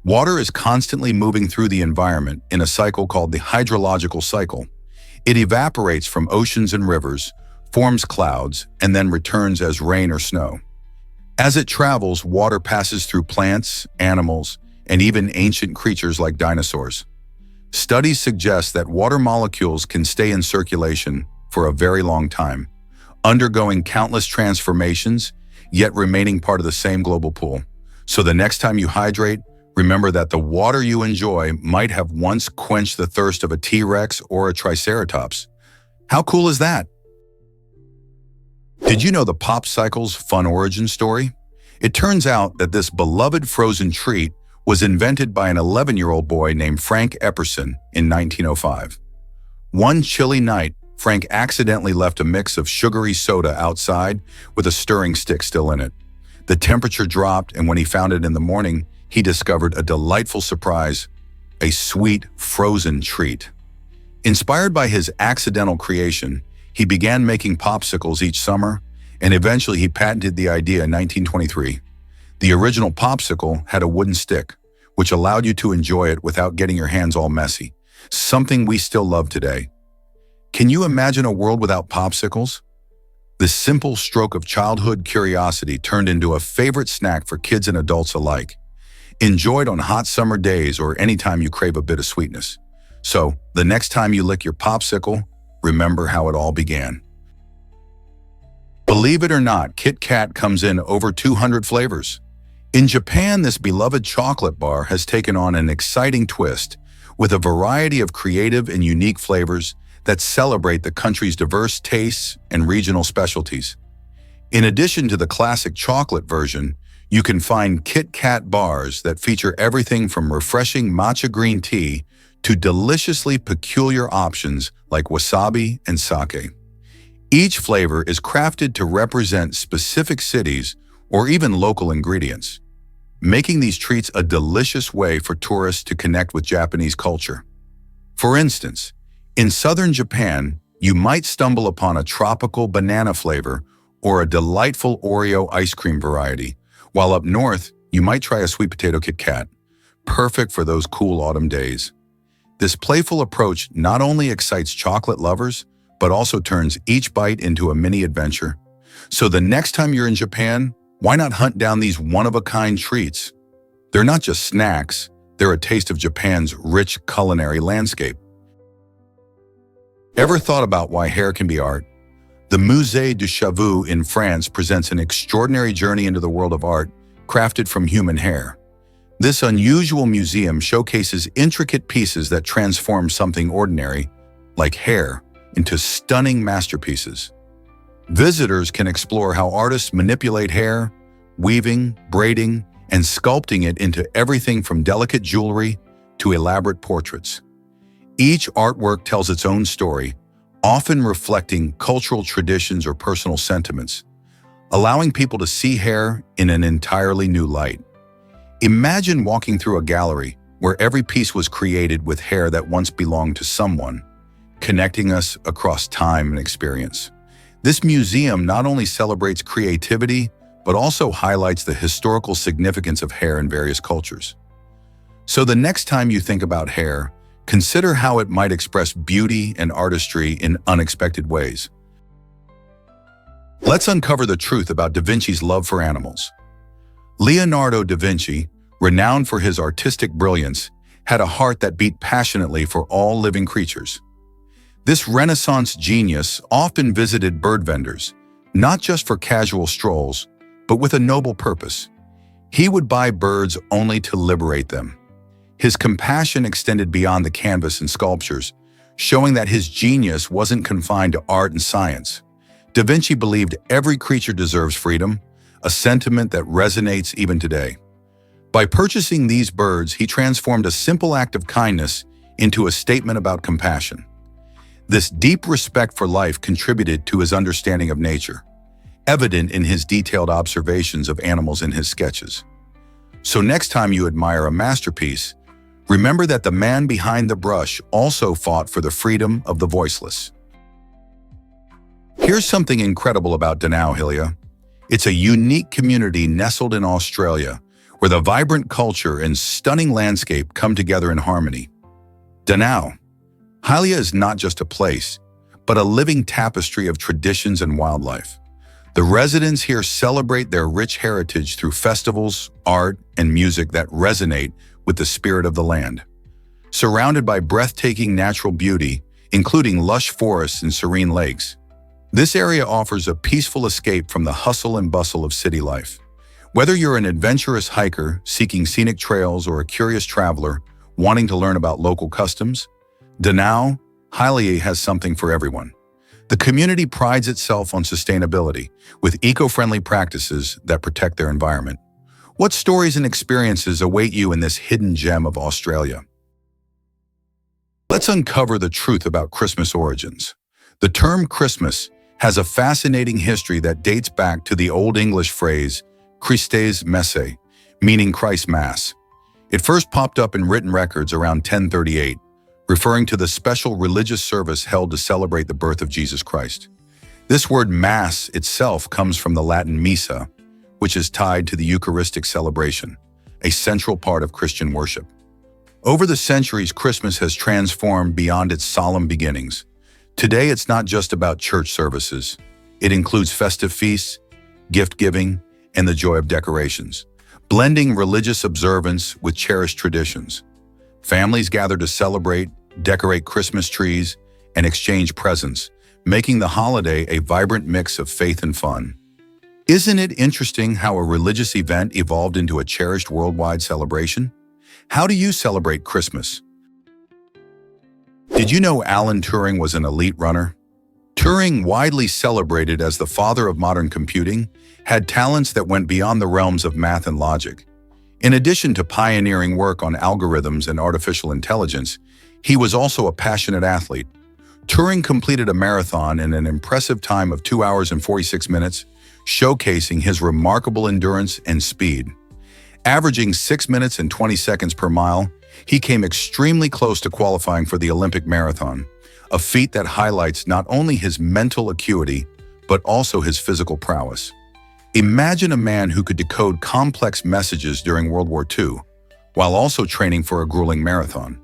Water is constantly moving through the environment in a cycle called the hydrological cycle. It evaporates from oceans and rivers, forms clouds, and then returns as rain or snow. As it travels, water passes through plants, animals, and even ancient creatures like dinosaurs. Studies suggest that water molecules can stay in circulation for a very long time, undergoing countless transformations, yet remaining part of the same global pool. So the next time you hydrate, remember that the water you enjoy might have once quenched the thirst of a T-Rex or a Triceratops. How cool is that? Did you know the Popsicle's fun origin story? It turns out that this beloved frozen treat was invented by an 11-year-old boy named Frank Epperson in 1905. One chilly night, Frank accidentally left a mix of sugary soda outside with a stirring stick still in it. The temperature dropped, and when he found it in the morning, he discovered a delightful surprise, a sweet, frozen treat. Inspired by his accidental creation, he began making popsicles each summer, and eventually he patented the idea in 1923. The original popsicle had a wooden stick, which allowed you to enjoy it without getting your hands all messy. something we still love today. Can you imagine a world without popsicles? This simple stroke of childhood curiosity turned into a favorite snack for kids and adults alike, enjoyed on hot summer days or anytime you crave a bit of sweetness. So, the next time you lick your popsicle, remember how it all began. Believe it or not, Kit Kat comes in over 200 flavors. In Japan, this beloved chocolate bar has taken on an exciting twist with a variety of creative and unique flavors that celebrate the country's diverse tastes and regional specialties. In addition to the classic chocolate version, you can find Kit Kat bars that feature everything from refreshing matcha green tea to deliciously peculiar options like wasabi and sake. Each flavor is crafted to represent specific cities or even local ingredients, making these treats a delicious way for tourists to connect with Japanese culture. For instance, in southern Japan, you might stumble upon a tropical banana flavor or a delightful Oreo ice cream variety, while up north, you might try a sweet potato Kit Kat, perfect for those cool autumn days. This playful approach not only excites chocolate lovers, but also turns each bite into a mini adventure. So the next time you're in Japan, why not hunt down these one-of-a-kind treats? They're not just snacks, they're a taste of Japan's rich culinary landscape. Ever thought about why hair can be art? The Musée du Cheveu in France presents an extraordinary journey into the world of art, crafted from human hair. This unusual museum showcases intricate pieces that transform something ordinary, like hair, into stunning masterpieces. Visitors can explore how artists manipulate hair, weaving, braiding, and sculpting it into everything from delicate jewelry to elaborate portraits. Each artwork tells its own story, often reflecting cultural traditions or personal sentiments, allowing people to see hair in an entirely new light. Imagine walking through a gallery where every piece was created with hair that once belonged to someone, connecting us across time and experience. This museum not only celebrates creativity, but also highlights the historical significance of hair in various cultures. So the next time you think about hair, consider how it might express beauty and artistry in unexpected ways. Let's uncover the truth about Da Vinci's love for animals. Leonardo da Vinci, renowned for his artistic brilliance, had a heart that beat passionately for all living creatures. This Renaissance genius often visited bird vendors, not just for casual strolls, but with a noble purpose. He would buy birds only to liberate them. His compassion extended beyond the canvas and sculptures, showing that his genius wasn't confined to art and science. Da Vinci believed every creature deserves freedom, a sentiment that resonates even today. By purchasing these birds, he transformed a simple act of kindness into a statement about compassion. This deep respect for life contributed to his understanding of nature, evident in his detailed observations of animals in his sketches. So next time you admire a masterpiece, remember that the man behind the brush also fought for the freedom of the voiceless. Here's something incredible about Danao Hilia. It's a unique community nestled in Australia, where the vibrant culture and stunning landscape come together in harmony. Danao Hilia is not just a place, but a living tapestry of traditions and wildlife. The residents here celebrate their rich heritage through festivals, art, and music that resonate with the spirit of the land. Surrounded by breathtaking natural beauty, including lush forests and serene lakes, this area offers a peaceful escape from the hustle and bustle of city life. Whether you're an adventurous hiker seeking scenic trails or a curious traveler wanting to learn about local customs, Danao Hilia has something for everyone. The community prides itself on sustainability, with eco-friendly practices that protect their environment. What stories and experiences await you in this hidden gem of Australia? Let's uncover the truth about Christmas origins. The term Christmas has a fascinating history that dates back to the Old English phrase Christes Messe, meaning Christ Mass. It first popped up in written records around 1038, referring to the special religious service held to celebrate the birth of Jesus Christ. This word Mass itself comes from the Latin Missa, which is tied to the Eucharistic celebration, a central part of Christian worship. Over the centuries, Christmas has transformed beyond its solemn beginnings. Today, it's not just about church services. It includes festive feasts, gift-giving, and the joy of decorations, blending religious observance with cherished traditions. Families gather to celebrate, decorate Christmas trees, and exchange presents, making the holiday a vibrant mix of faith and fun. Isn't it interesting how a religious event evolved into a cherished worldwide celebration? How do you celebrate Christmas? Did you know Alan Turing was an elite runner? Turing, widely celebrated as the father of modern computing, had talents that went beyond the realms of math and logic. In addition to pioneering work on algorithms and artificial intelligence, he was also a passionate athlete. Turing completed a marathon in an impressive time of 2 hours and 46 minutes, showcasing his remarkable endurance and speed. Averaging 6 minutes and 20 seconds per mile, he came extremely close to qualifying for the Olympic marathon, a feat that highlights not only his mental acuity, but also his physical prowess. Imagine a man who could decode complex messages during World War II, while also training for a grueling marathon.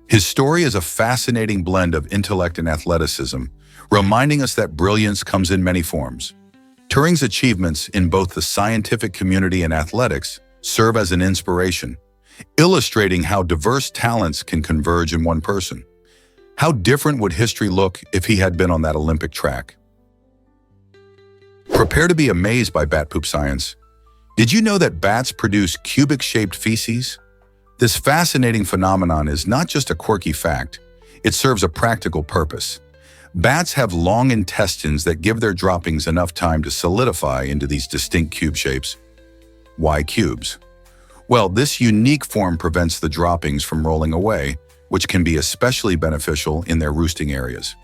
His story is a fascinating blend of intellect and athleticism, reminding us that brilliance comes in many forms. Turing's achievements in both the scientific community and athletics serve as an inspiration, illustrating how diverse talents can converge in one person. How different would history look if he had been on that Olympic track? Prepare to be amazed by bat poop science. Did you know that bats produce cubic-shaped feces? This fascinating phenomenon is not just a quirky fact, it serves a practical purpose. Bats have long intestines that give their droppings enough time to solidify into these distinct cube shapes. Why cubes? Well, this unique form prevents the droppings from rolling away, which can be especially beneficial in their roosting areas.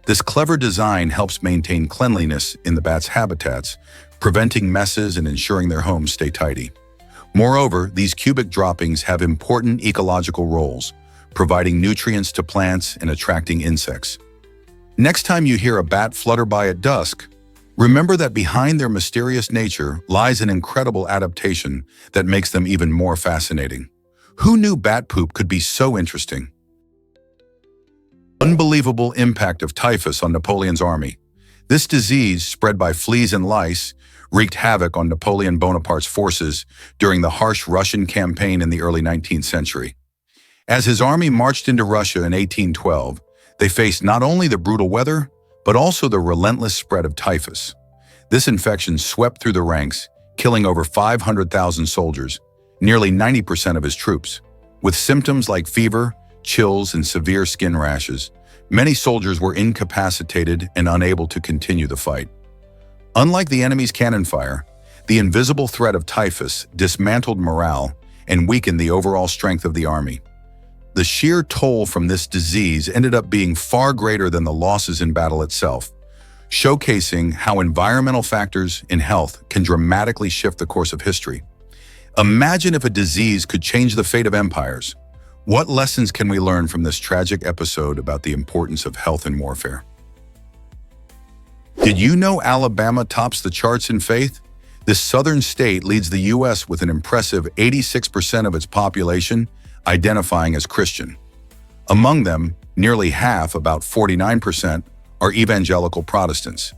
This clever design helps maintain cleanliness in the bats' habitats, preventing messes and ensuring their homes stay tidy. Moreover, these cubic droppings have important ecological roles, providing nutrients to plants and attracting insects. Next time you hear a bat flutter by at dusk, remember that behind their mysterious nature lies an incredible adaptation that makes them even more fascinating. Who knew bat poop could be so interesting? Unbelievable impact of typhus on Napoleon's army. This disease, spread by fleas and lice, wreaked havoc on Napoleon Bonaparte's forces during the harsh Russian campaign in the early 19th century. As his army marched into Russia in 1812, they faced not only the brutal weather, but also the relentless spread of typhus. This infection swept through the ranks, killing over 500,000 soldiers, nearly 90% of his troops. With symptoms like fever, chills, and severe skin rashes, many soldiers were incapacitated and unable to continue the fight. Unlike the enemy's cannon fire, the invisible threat of typhus dismantled morale and weakened the overall strength of the army. The sheer toll from this disease ended up being far greater than the losses in battle itself, showcasing how environmental factors in health can dramatically shift the course of history. Imagine if a disease could change the fate of empires. What lessons can we learn from this tragic episode about the importance of health in warfare? Did you know Alabama tops the charts in faith? This southern state leads the U.S. with an impressive 86% of its population identifying as Christian. Among them, nearly half, about 49%, are evangelical Protestants.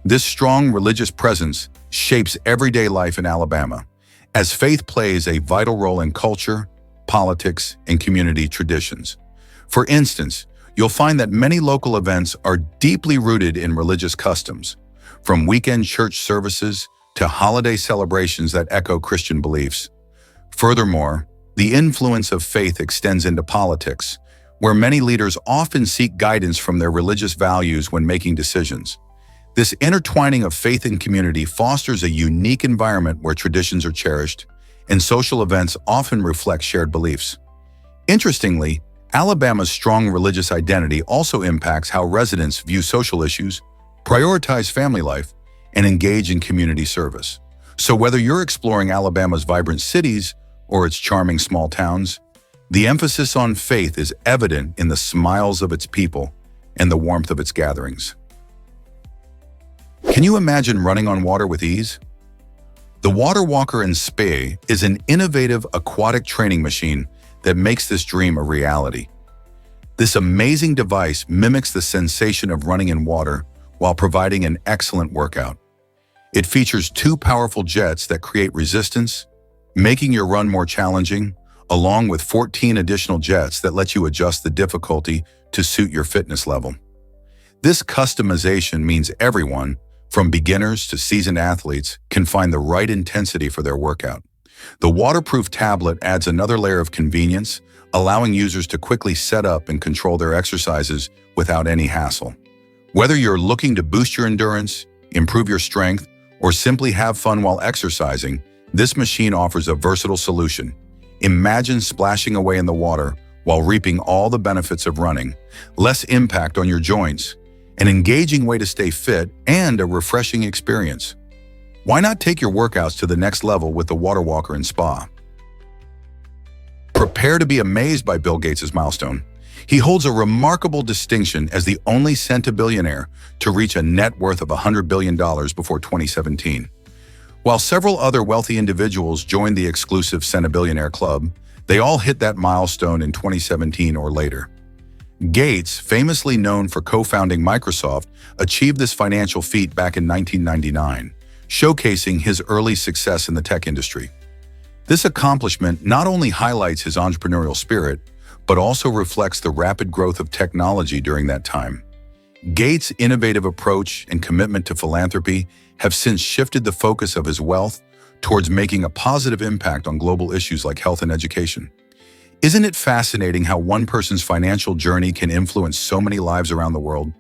This strong religious presence shapes everyday life in Alabama, as faith plays a vital role in culture, politics, and community traditions. For instance, you'll find that many local events are deeply rooted in religious customs, from weekend church services to holiday celebrations that echo Christian beliefs. Furthermore, the influence of faith extends into politics, where many leaders often seek guidance from their religious values when making decisions. This intertwining of faith and community fosters a unique environment where traditions are cherished, and social events often reflect shared beliefs. Interestingly, Alabama's strong religious identity also impacts how residents view social issues, prioritize family life, and engage in community service. So whether you're exploring Alabama's vibrant cities or its charming small towns, the emphasis on faith is evident in the smiles of its people and the warmth of its gatherings. Can you imagine running on water with ease? The Water Walker in Spey is an innovative aquatic training machine that makes this dream a reality. This amazing device mimics the sensation of running in water while providing an excellent workout. It features two powerful jets that create resistance, making your run more challenging, along with 14 additional jets that let you adjust the difficulty to suit your fitness level. This customization means everyone, from beginners to seasoned athletes, can find the right intensity for their workout. The waterproof tablet adds another layer of convenience, allowing users to quickly set up and control their exercises without any hassle. Whether you're looking to boost your endurance, improve your strength, or simply have fun while exercising, this machine offers a versatile solution. Imagine splashing away in the water while reaping all the benefits of running, less impact on your joints, an engaging way to stay fit, and a refreshing experience. Why not take your workouts to the next level with the Water Walker and Spa? Prepare to be amazed by Bill Gates' milestone. He holds a remarkable distinction as the only centibillionaire to reach a net worth of $100 billion before 2017. While several other wealthy individuals joined the exclusive centibillionaire club, they all hit that milestone in 2017 or later. Gates, famously known for co-founding Microsoft, achieved this financial feat back in 1999, showcasing his early success in the tech industry. This accomplishment not only highlights his entrepreneurial spirit, but also reflects the rapid growth of technology during that time. Gates' innovative approach and commitment to philanthropy have since shifted the focus of his wealth towards making a positive impact on global issues like health and education. Isn't it fascinating how one person's financial journey can influence so many lives around the world?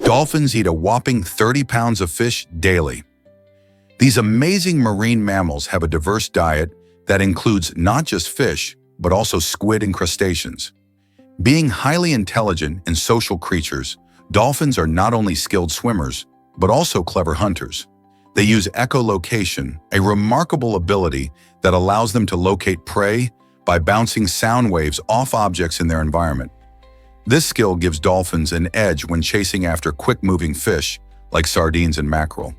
Dolphins eat a whopping 30 pounds of fish daily. These amazing marine mammals have a diverse diet that includes not just fish, but also squid and crustaceans. Being highly intelligent and social creatures, dolphins are not only skilled swimmers, but also clever hunters. They use echolocation, a remarkable ability that allows them to locate prey by bouncing sound waves off objects in their environment. This skill gives dolphins an edge when chasing after quick-moving fish like sardines and mackerel.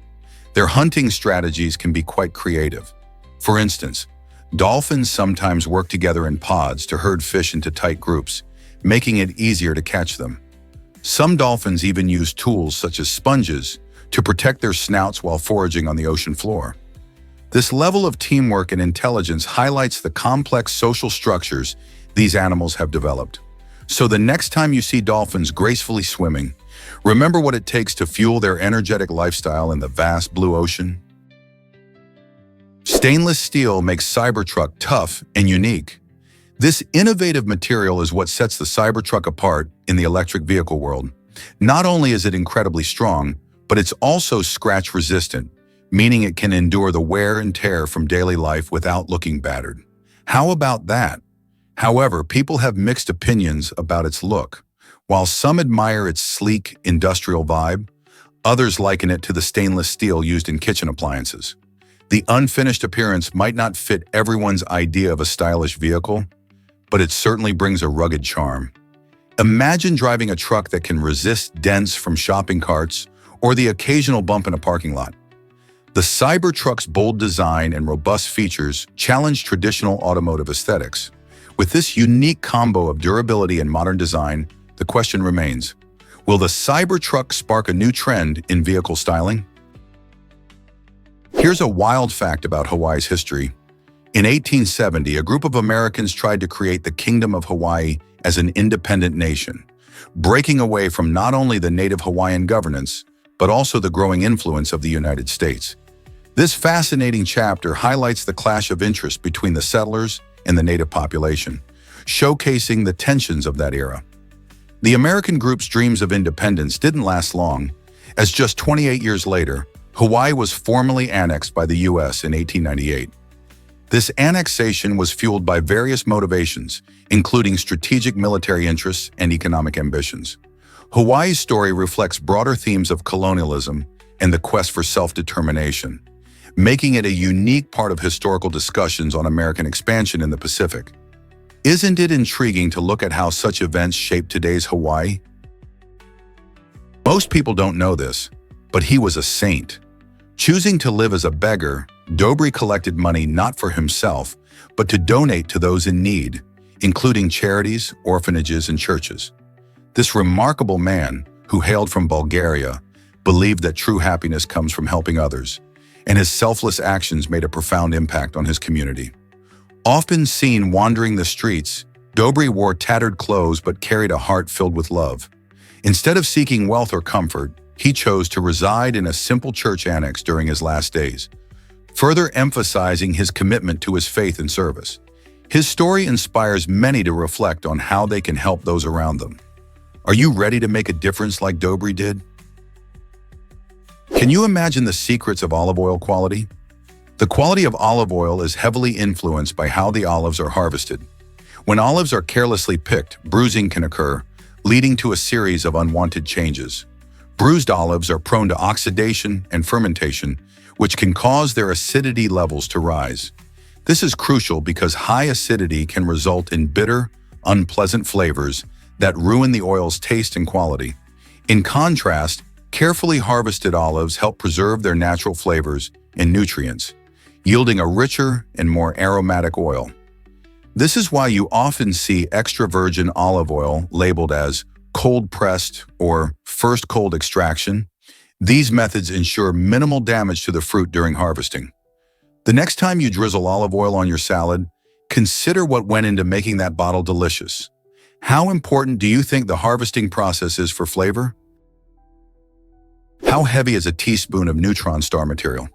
Their hunting strategies can be quite creative. For instance, dolphins sometimes work together in pods to herd fish into tight groups, making it easier to catch them. Some dolphins even use tools such as sponges to protect their snouts while foraging on the ocean floor. This level of teamwork and intelligence highlights the complex social structures these animals have developed. So the next time you see dolphins gracefully swimming, remember what it takes to fuel their energetic lifestyle in the vast blue ocean. Stainless steel makes Cybertruck tough and unique. This innovative material is what sets the Cybertruck apart in the electric vehicle world. Not only is it incredibly strong, but it's also scratch-resistant, meaning it can endure the wear and tear from daily life without looking battered. How about that? However, people have mixed opinions about its look. While some admire its sleek, industrial vibe, others liken it to the stainless steel used in kitchen appliances. The unfinished appearance might not fit everyone's idea of a stylish vehicle, but it certainly brings a rugged charm. Imagine driving a truck that can resist dents from shopping carts or the occasional bump in a parking lot. The Cybertruck's bold design and robust features challenge traditional automotive aesthetics. With this unique combo of durability and modern design, the question remains, will the Cybertruck spark a new trend in vehicle styling? Here's a wild fact about Hawaii's history. In 1870, a group of Americans tried to create the Kingdom of Hawaii as an independent nation, breaking away from not only the native Hawaiian governance, but also the growing influence of the United States. This fascinating chapter highlights the clash of interest between the settlers and the native population, showcasing the tensions of that era. The American group's dreams of independence didn't last long, as just 28 years later, Hawaii was formally annexed by the U.S. in 1898. This annexation was fueled by various motivations, including strategic military interests and economic ambitions. Hawaii's story reflects broader themes of colonialism and the quest for self-determination, making it a unique part of historical discussions on American expansion in the Pacific. Isn't it intriguing to look at how such events shape today's Hawaii? Most people don't know this, but he was a saint. Choosing to live as a beggar, Dobry collected money not for himself, but to donate to those in need, including charities, orphanages, and churches. This remarkable man, who hailed from Bulgaria, believed that true happiness comes from helping others, and his selfless actions made a profound impact on his community. Often seen wandering the streets, Dobry wore tattered clothes but carried a heart filled with love. Instead of seeking wealth or comfort, he chose to reside in a simple church annex during his last days, further emphasizing his commitment to his faith and service. His story inspires many to reflect on how they can help those around them. Are you ready to make a difference like Dobry did? Can you imagine the secrets of olive oil quality? The quality of olive oil is heavily influenced by how the olives are harvested. When olives are carelessly picked, bruising can occur, leading to a series of unwanted changes. Bruised olives are prone to oxidation and fermentation, which can cause their acidity levels to rise. This is crucial because high acidity can result in bitter, unpleasant flavors that ruin the oil's taste and quality. In contrast, carefully harvested olives help preserve their natural flavors and nutrients, yielding a richer and more aromatic oil. This is why you often see extra virgin olive oil labeled as cold-pressed or first cold extraction. These methods ensure minimal damage to the fruit during harvesting. The next time you drizzle olive oil on your salad, consider what went into making that bottle delicious. How important do you think the harvesting process is for flavor? How heavy is a teaspoon of neutron star material?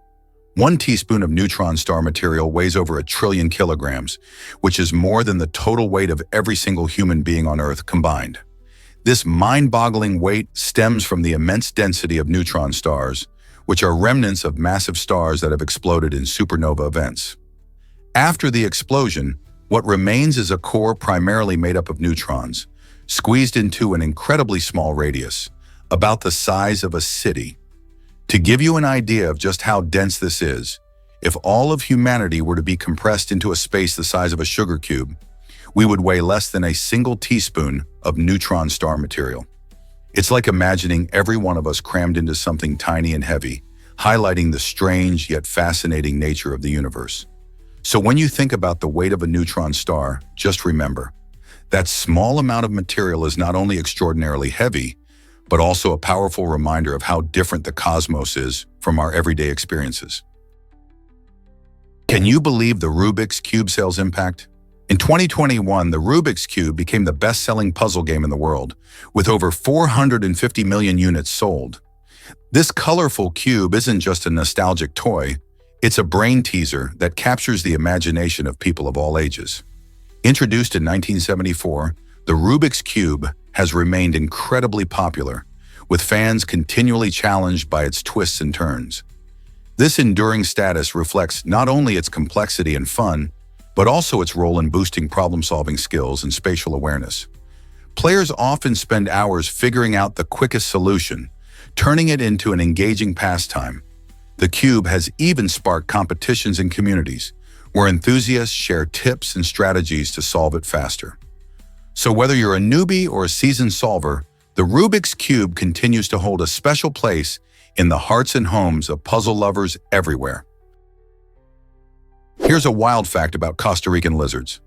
1 teaspoon of neutron star material weighs over 1 trillion kilograms, which is more than the total weight of every single human being on Earth combined. This mind-boggling weight stems from the immense density of neutron stars, which are remnants of massive stars that have exploded in supernova events. After the explosion, what remains is a core primarily made up of neutrons, squeezed into an incredibly small radius, about the size of a city. To give you an idea of just how dense this is, if all of humanity were to be compressed into a space the size of a sugar cube, we would weigh less than a single teaspoon of neutron star material. It's like imagining every one of us crammed into something tiny and heavy, highlighting the strange yet fascinating nature of the universe. So when you think about the weight of a neutron star, just remember, that small amount of material is not only extraordinarily heavy, but also a powerful reminder of how different the cosmos is from our everyday experiences. Can you believe the Rubik's Cube sales impact? In 2021, the Rubik's Cube became the best-selling puzzle game in the world, with over 450 million units sold. This colorful cube isn't just a nostalgic toy, it's a brain teaser that captures the imagination of people of all ages. Introduced in 1974, the Rubik's Cube has remained incredibly popular, with fans continually challenged by its twists and turns. This enduring status reflects not only its complexity and fun, but also its role in boosting problem-solving skills and spatial awareness. Players often spend hours figuring out the quickest solution, turning it into an engaging pastime. The cube has even sparked competitions in communities, where enthusiasts share tips and strategies to solve it faster. So whether you're a newbie or a seasoned solver, the Rubik's Cube continues to hold a special place in the hearts and homes of puzzle lovers everywhere. Here's a wild fact about Costa Rican lizards.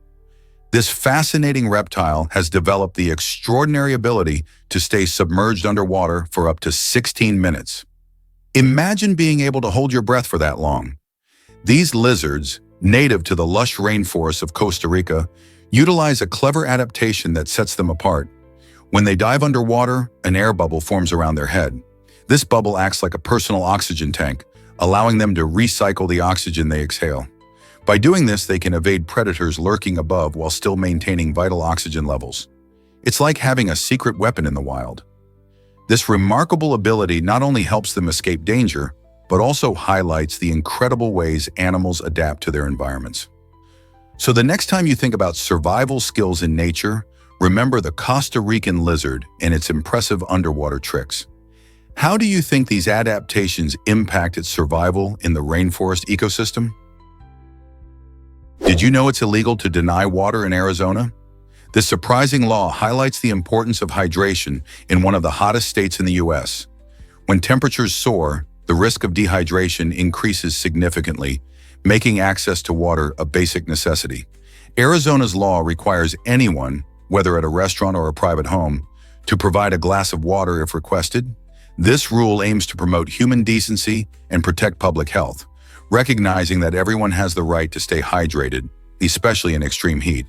This fascinating reptile has developed the extraordinary ability to stay submerged underwater for up to 16 minutes. Imagine being able to hold your breath for that long. These lizards, native to the lush rainforests of Costa Rica, utilize a clever adaptation that sets them apart. When they dive underwater, an air bubble forms around their head. This bubble acts like a personal oxygen tank, allowing them to recycle the oxygen they exhale. By doing this, they can evade predators lurking above while still maintaining vital oxygen levels. It's like having a secret weapon in the wild. This remarkable ability not only helps them escape danger, but also highlights the incredible ways animals adapt to their environments. So the next time you think about survival skills in nature, remember the Costa Rican lizard and its impressive underwater tricks. How do you think these adaptations impact its survival in the rainforest ecosystem? Did you know it's illegal to deny water in Arizona? This surprising law highlights the importance of hydration in one of the hottest states in the U.S. When temperatures soar, the risk of dehydration increases significantly, making access to water a basic necessity. Arizona's law requires anyone, whether at a restaurant or a private home, to provide a glass of water if requested. This rule aims to promote human decency and protect public health, recognizing that everyone has the right to stay hydrated, especially in extreme heat.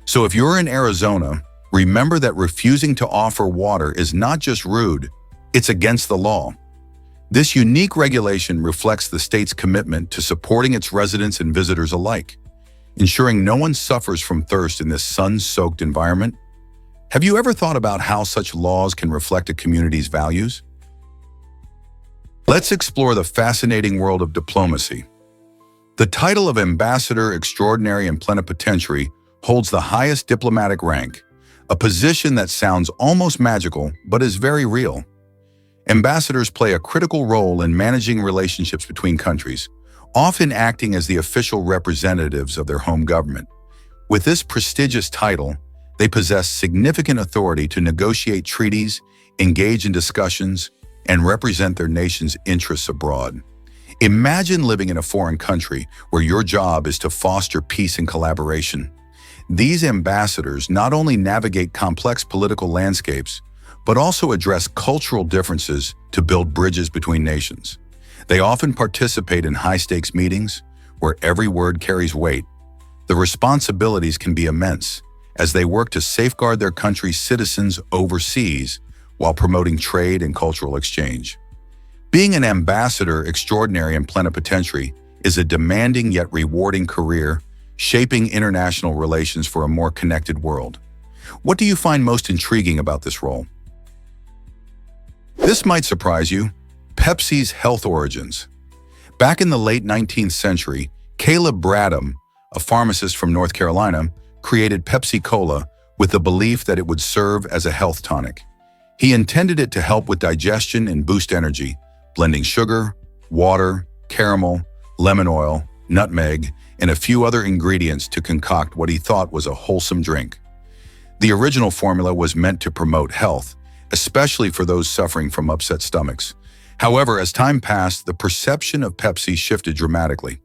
So if you're in Arizona, remember that refusing to offer water is not just rude, it's against the law. This unique regulation reflects the state's commitment to supporting its residents and visitors alike, ensuring no one suffers from thirst in this sun-soaked environment. Have you ever thought about how such laws can reflect a community's values? Let's explore the fascinating world of diplomacy. The title of Ambassador Extraordinary and Plenipotentiary holds the highest diplomatic rank, a position that sounds almost magical but is very real. Ambassadors play a critical role in managing relationships between countries, often acting as the official representatives of their home government. With this prestigious title, they possess significant authority to negotiate treaties, engage in discussions, and represent their nation's interests abroad. Imagine living in a foreign country where your job is to foster peace and collaboration. These ambassadors not only navigate complex political landscapes, but also address cultural differences to build bridges between nations. They often participate in high-stakes meetings where every word carries weight. The responsibilities can be immense as they work to safeguard their country's citizens overseas while promoting trade and cultural exchange. Being an ambassador extraordinary and plenipotentiary is a demanding yet rewarding career, shaping international relations for a more connected world. What do you find most intriguing about this role? This might surprise you: Pepsi's health origins. Back in the late 19th century, Caleb Bradham, a pharmacist from North Carolina, created Pepsi Cola with the belief that it would serve as a health tonic. He intended it to help with digestion and boost energy, blending sugar, water, caramel, lemon oil, nutmeg, and a few other ingredients to concoct what he thought was a wholesome drink. The original formula was meant to promote health, especially for those suffering from upset stomachs. However, as time passed, the perception of Pepsi shifted dramatically.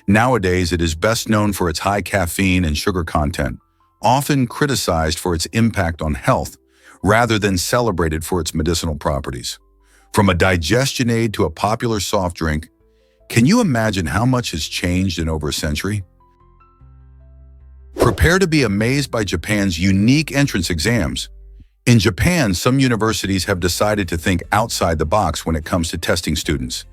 Nowadays, it is best known for its high caffeine and sugar content, often criticized for its impact on health, rather than celebrated for its medicinal properties. From a digestion aid to a popular soft drink, can you imagine how much has changed in over a century? Prepare to be amazed by Japan's unique entrance exams. In Japan, some universities have decided to think outside the box when it comes to testing students.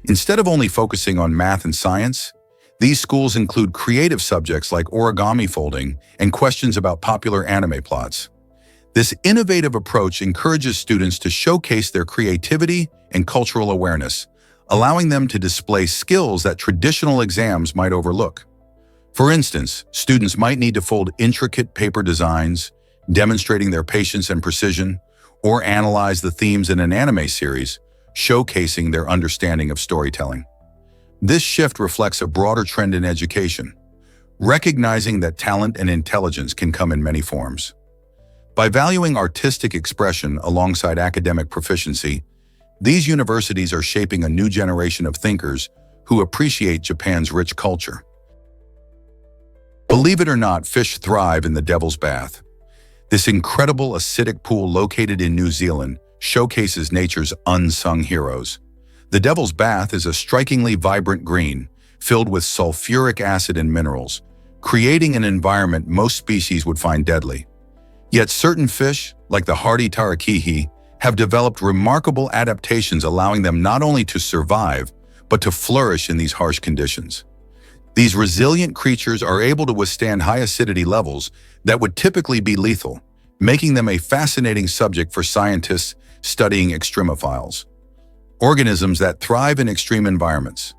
Instead of only focusing on math and science, these schools include creative subjects like origami folding and questions about popular anime plots. This innovative approach encourages students to showcase their creativity and cultural awareness, allowing them to display skills that traditional exams might overlook. For instance, students might need to fold intricate paper designs, demonstrating their patience and precision, or analyze the themes in an anime series, showcasing their understanding of storytelling. This shift reflects a broader trend in education, recognizing that talent and intelligence can come in many forms. By valuing artistic expression alongside academic proficiency, these universities are shaping a new generation of thinkers who appreciate Japan's rich culture. Believe it or not, fish thrive in the Devil's Bath. This incredible acidic pool located in New Zealand showcases nature's unsung heroes. The Devil's Bath is a strikingly vibrant green, filled with sulfuric acid and minerals, creating an environment most species would find deadly. Yet certain fish, like the hardy tarakihi, have developed remarkable adaptations allowing them not only to survive, but to flourish in these harsh conditions. These resilient creatures are able to withstand high acidity levels that would typically be lethal, making them a fascinating subject for scientists studying extremophiles. Organisms that thrive in extreme environments.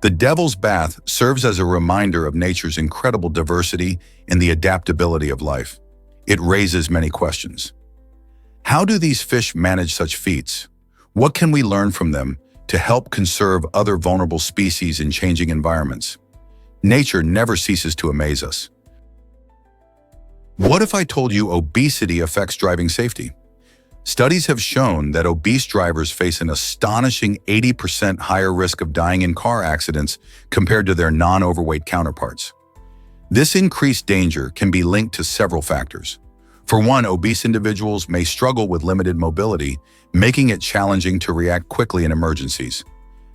The Devil's Bath serves as a reminder of nature's incredible diversity and the adaptability of life. It raises many questions. How do these fish manage such feats? What can we learn from them to help conserve other vulnerable species in changing environments? Nature never ceases to amaze us. What if I told you obesity affects driving safety? Studies have shown that obese drivers face an astonishing 80% higher risk of dying in car accidents compared to their non-overweight counterparts. This increased danger can be linked to several factors. For one, obese individuals may struggle with limited mobility, making it challenging to react quickly in emergencies.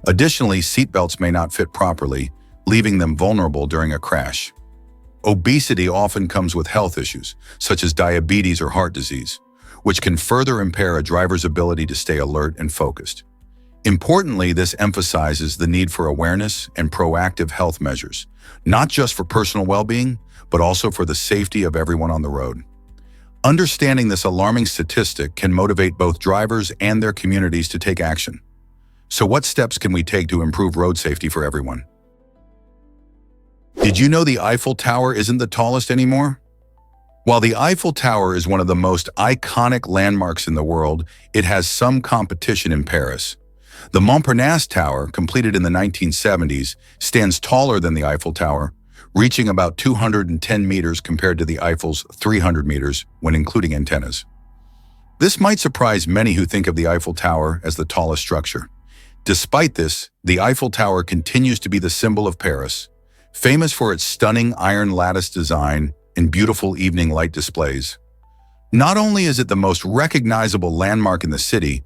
Additionally, seatbelts may not fit properly, leaving them vulnerable during a crash. Obesity often comes with health issues, such as diabetes or heart disease, which can further impair a driver's ability to stay alert and focused. Importantly, this emphasizes the need for awareness and proactive health measures, not just for personal well-being, but also for the safety of everyone on the road. Understanding this alarming statistic can motivate both drivers and their communities to take action. So what steps can we take to improve road safety for everyone? Did you know the Eiffel Tower isn't the tallest anymore? While the Eiffel Tower is one of the most iconic landmarks in the world, it has some competition in Paris. The Montparnasse Tower, completed in the 1970s, stands taller than the Eiffel Tower, reaching about 210 meters compared to the Eiffel's 300 meters when including antennas. This might surprise many who think of the Eiffel Tower as the tallest structure. Despite this, the Eiffel Tower continues to be the symbol of Paris, famous for its stunning iron lattice design and beautiful evening light displays. Not only is it the most recognizable landmark in the city,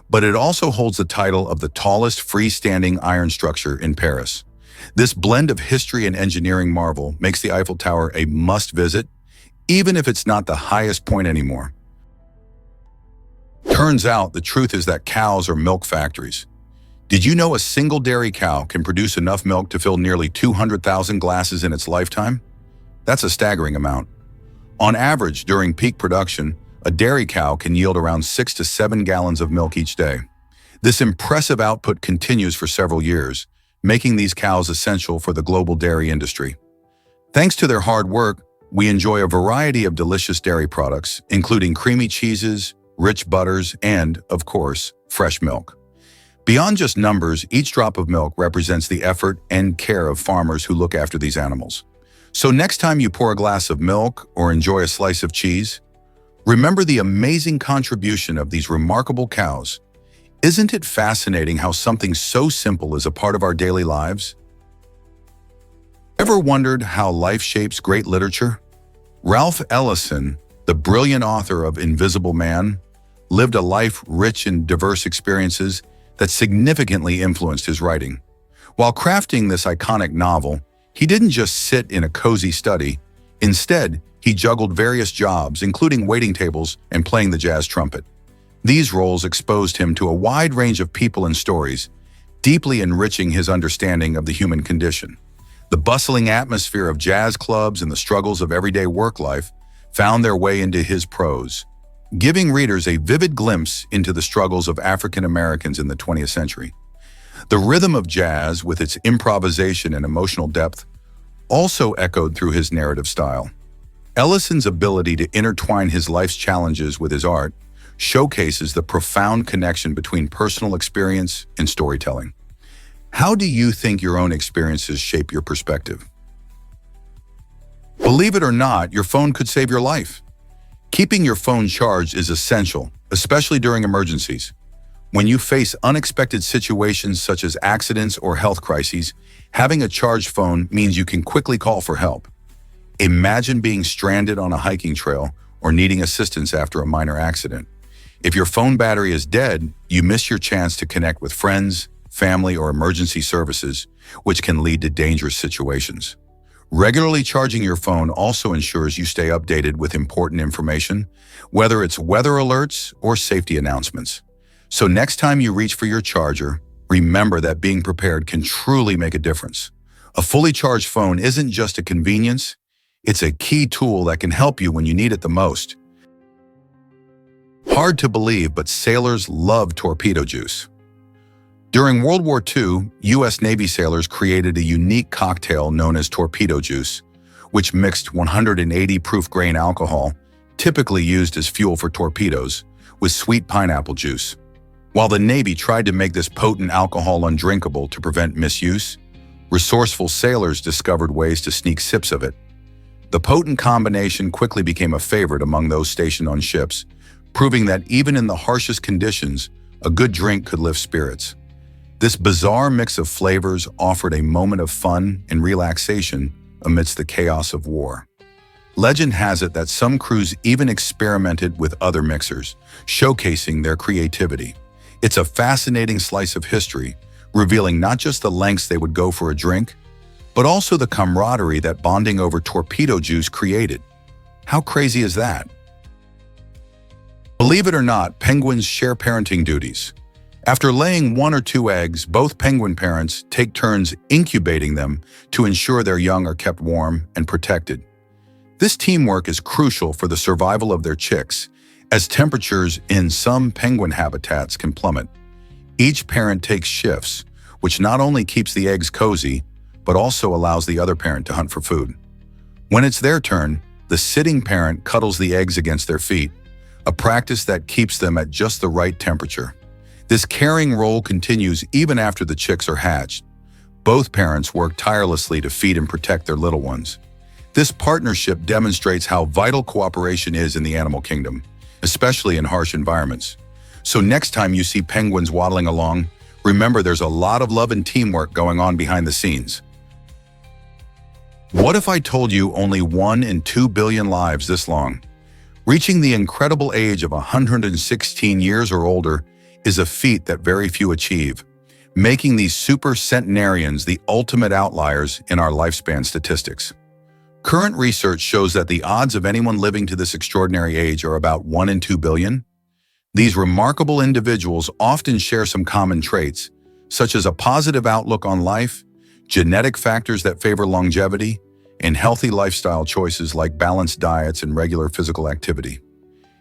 but it also holds the title of the tallest freestanding iron structure in Paris. This blend of history and engineering marvel makes the Eiffel Tower a must-visit, even if it's not the highest point anymore. Turns out the truth is that cows are milk factories. Did you know a single dairy cow can produce enough milk to fill nearly 200,000 glasses in its lifetime? That's a staggering amount. On average, during peak production, a dairy cow can yield around 6 to 7 gallons of milk each day. This impressive output continues for several years, making these cows essential for the global dairy industry. Thanks to their hard work, we enjoy a variety of delicious dairy products, including creamy cheeses, rich butters, and, of course, fresh milk. Beyond just numbers, each drop of milk represents the effort and care of farmers who look after these animals. So next time you pour a glass of milk or enjoy a slice of cheese, remember the amazing contribution of these remarkable cows. Isn't it fascinating how something so simple is a part of our daily lives? Ever wondered how life shapes great literature? Ralph Ellison, the brilliant author of Invisible Man, lived a life rich in diverse experiences that significantly influenced his writing. While crafting this iconic novel, he didn't just sit in a cozy study. Instead, he juggled various jobs, including waiting tables and playing the jazz trumpet. These roles exposed him to a wide range of people and stories, deeply enriching his understanding of the human condition. The bustling atmosphere of jazz clubs and the struggles of everyday work life found their way into his prose, giving readers a vivid glimpse into the struggles of African Americans in the 20th century. The rhythm of jazz, with its improvisation and emotional depth, also echoed through his narrative style. Ellison's ability to intertwine his life's challenges with his art showcases the profound connection between personal experience and storytelling. How do you think your own experiences shape your perspective? Believe it or not, your phone could save your life. Keeping your phone charged is essential, especially during emergencies. When you face unexpected situations such as accidents or health crises, having a charged phone means you can quickly call for help. Imagine being stranded on a hiking trail or needing assistance after a minor accident. If your phone battery is dead, you miss your chance to connect with friends, family, or emergency services, which can lead to dangerous situations. Regularly charging your phone also ensures you stay updated with important information, whether it's weather alerts or safety announcements. So next time you reach for your charger, remember that being prepared can truly make a difference. A fully charged phone isn't just a convenience, it's a key tool that can help you when you need it the most. Hard to believe, but sailors love torpedo juice. During World War II, U.S. Navy sailors created a unique cocktail known as torpedo juice, which mixed 180 proof grain alcohol, typically used as fuel for torpedoes, with sweet pineapple juice. While the Navy tried to make this potent alcohol undrinkable to prevent misuse, resourceful sailors discovered ways to sneak sips of it. The potent combination quickly became a favorite among those stationed on ships, proving that even in the harshest conditions, a good drink could lift spirits. This bizarre mix of flavors offered a moment of fun and relaxation amidst the chaos of war. Legend has it that some crews even experimented with other mixers, showcasing their creativity. It's a fascinating slice of history, revealing not just the lengths they would go for a drink, but also the camaraderie that bonding over torpedo juice created. How crazy is that? Believe it or not, penguins share parenting duties. After laying 1 or 2 eggs, both penguin parents take turns incubating them to ensure their young are kept warm and protected. This teamwork is crucial for the survival of their chicks, as temperatures in some penguin habitats can plummet. Each parent takes shifts, which not only keeps the eggs cozy, but also allows the other parent to hunt for food. When it's their turn, the sitting parent cuddles the eggs against their feet, a practice that keeps them at just the right temperature. This caring role continues even after the chicks are hatched. Both parents work tirelessly to feed and protect their little ones. This partnership demonstrates how vital cooperation is in the animal kingdom, especially in harsh environments. So next time you see penguins waddling along, remember there's a lot of love and teamwork going on behind the scenes. What if I told you only 1 in 2 billion lives this long? Reaching the incredible age of 116 years or older is a feat that very few achieve, making these super centenarians the ultimate outliers in our lifespan statistics. Current research shows that the odds of anyone living to this extraordinary age are about 1 in 2 billion. These remarkable individuals often share some common traits, such as a positive outlook on life, genetic factors that favor longevity, and healthy lifestyle choices like balanced diets and regular physical activity.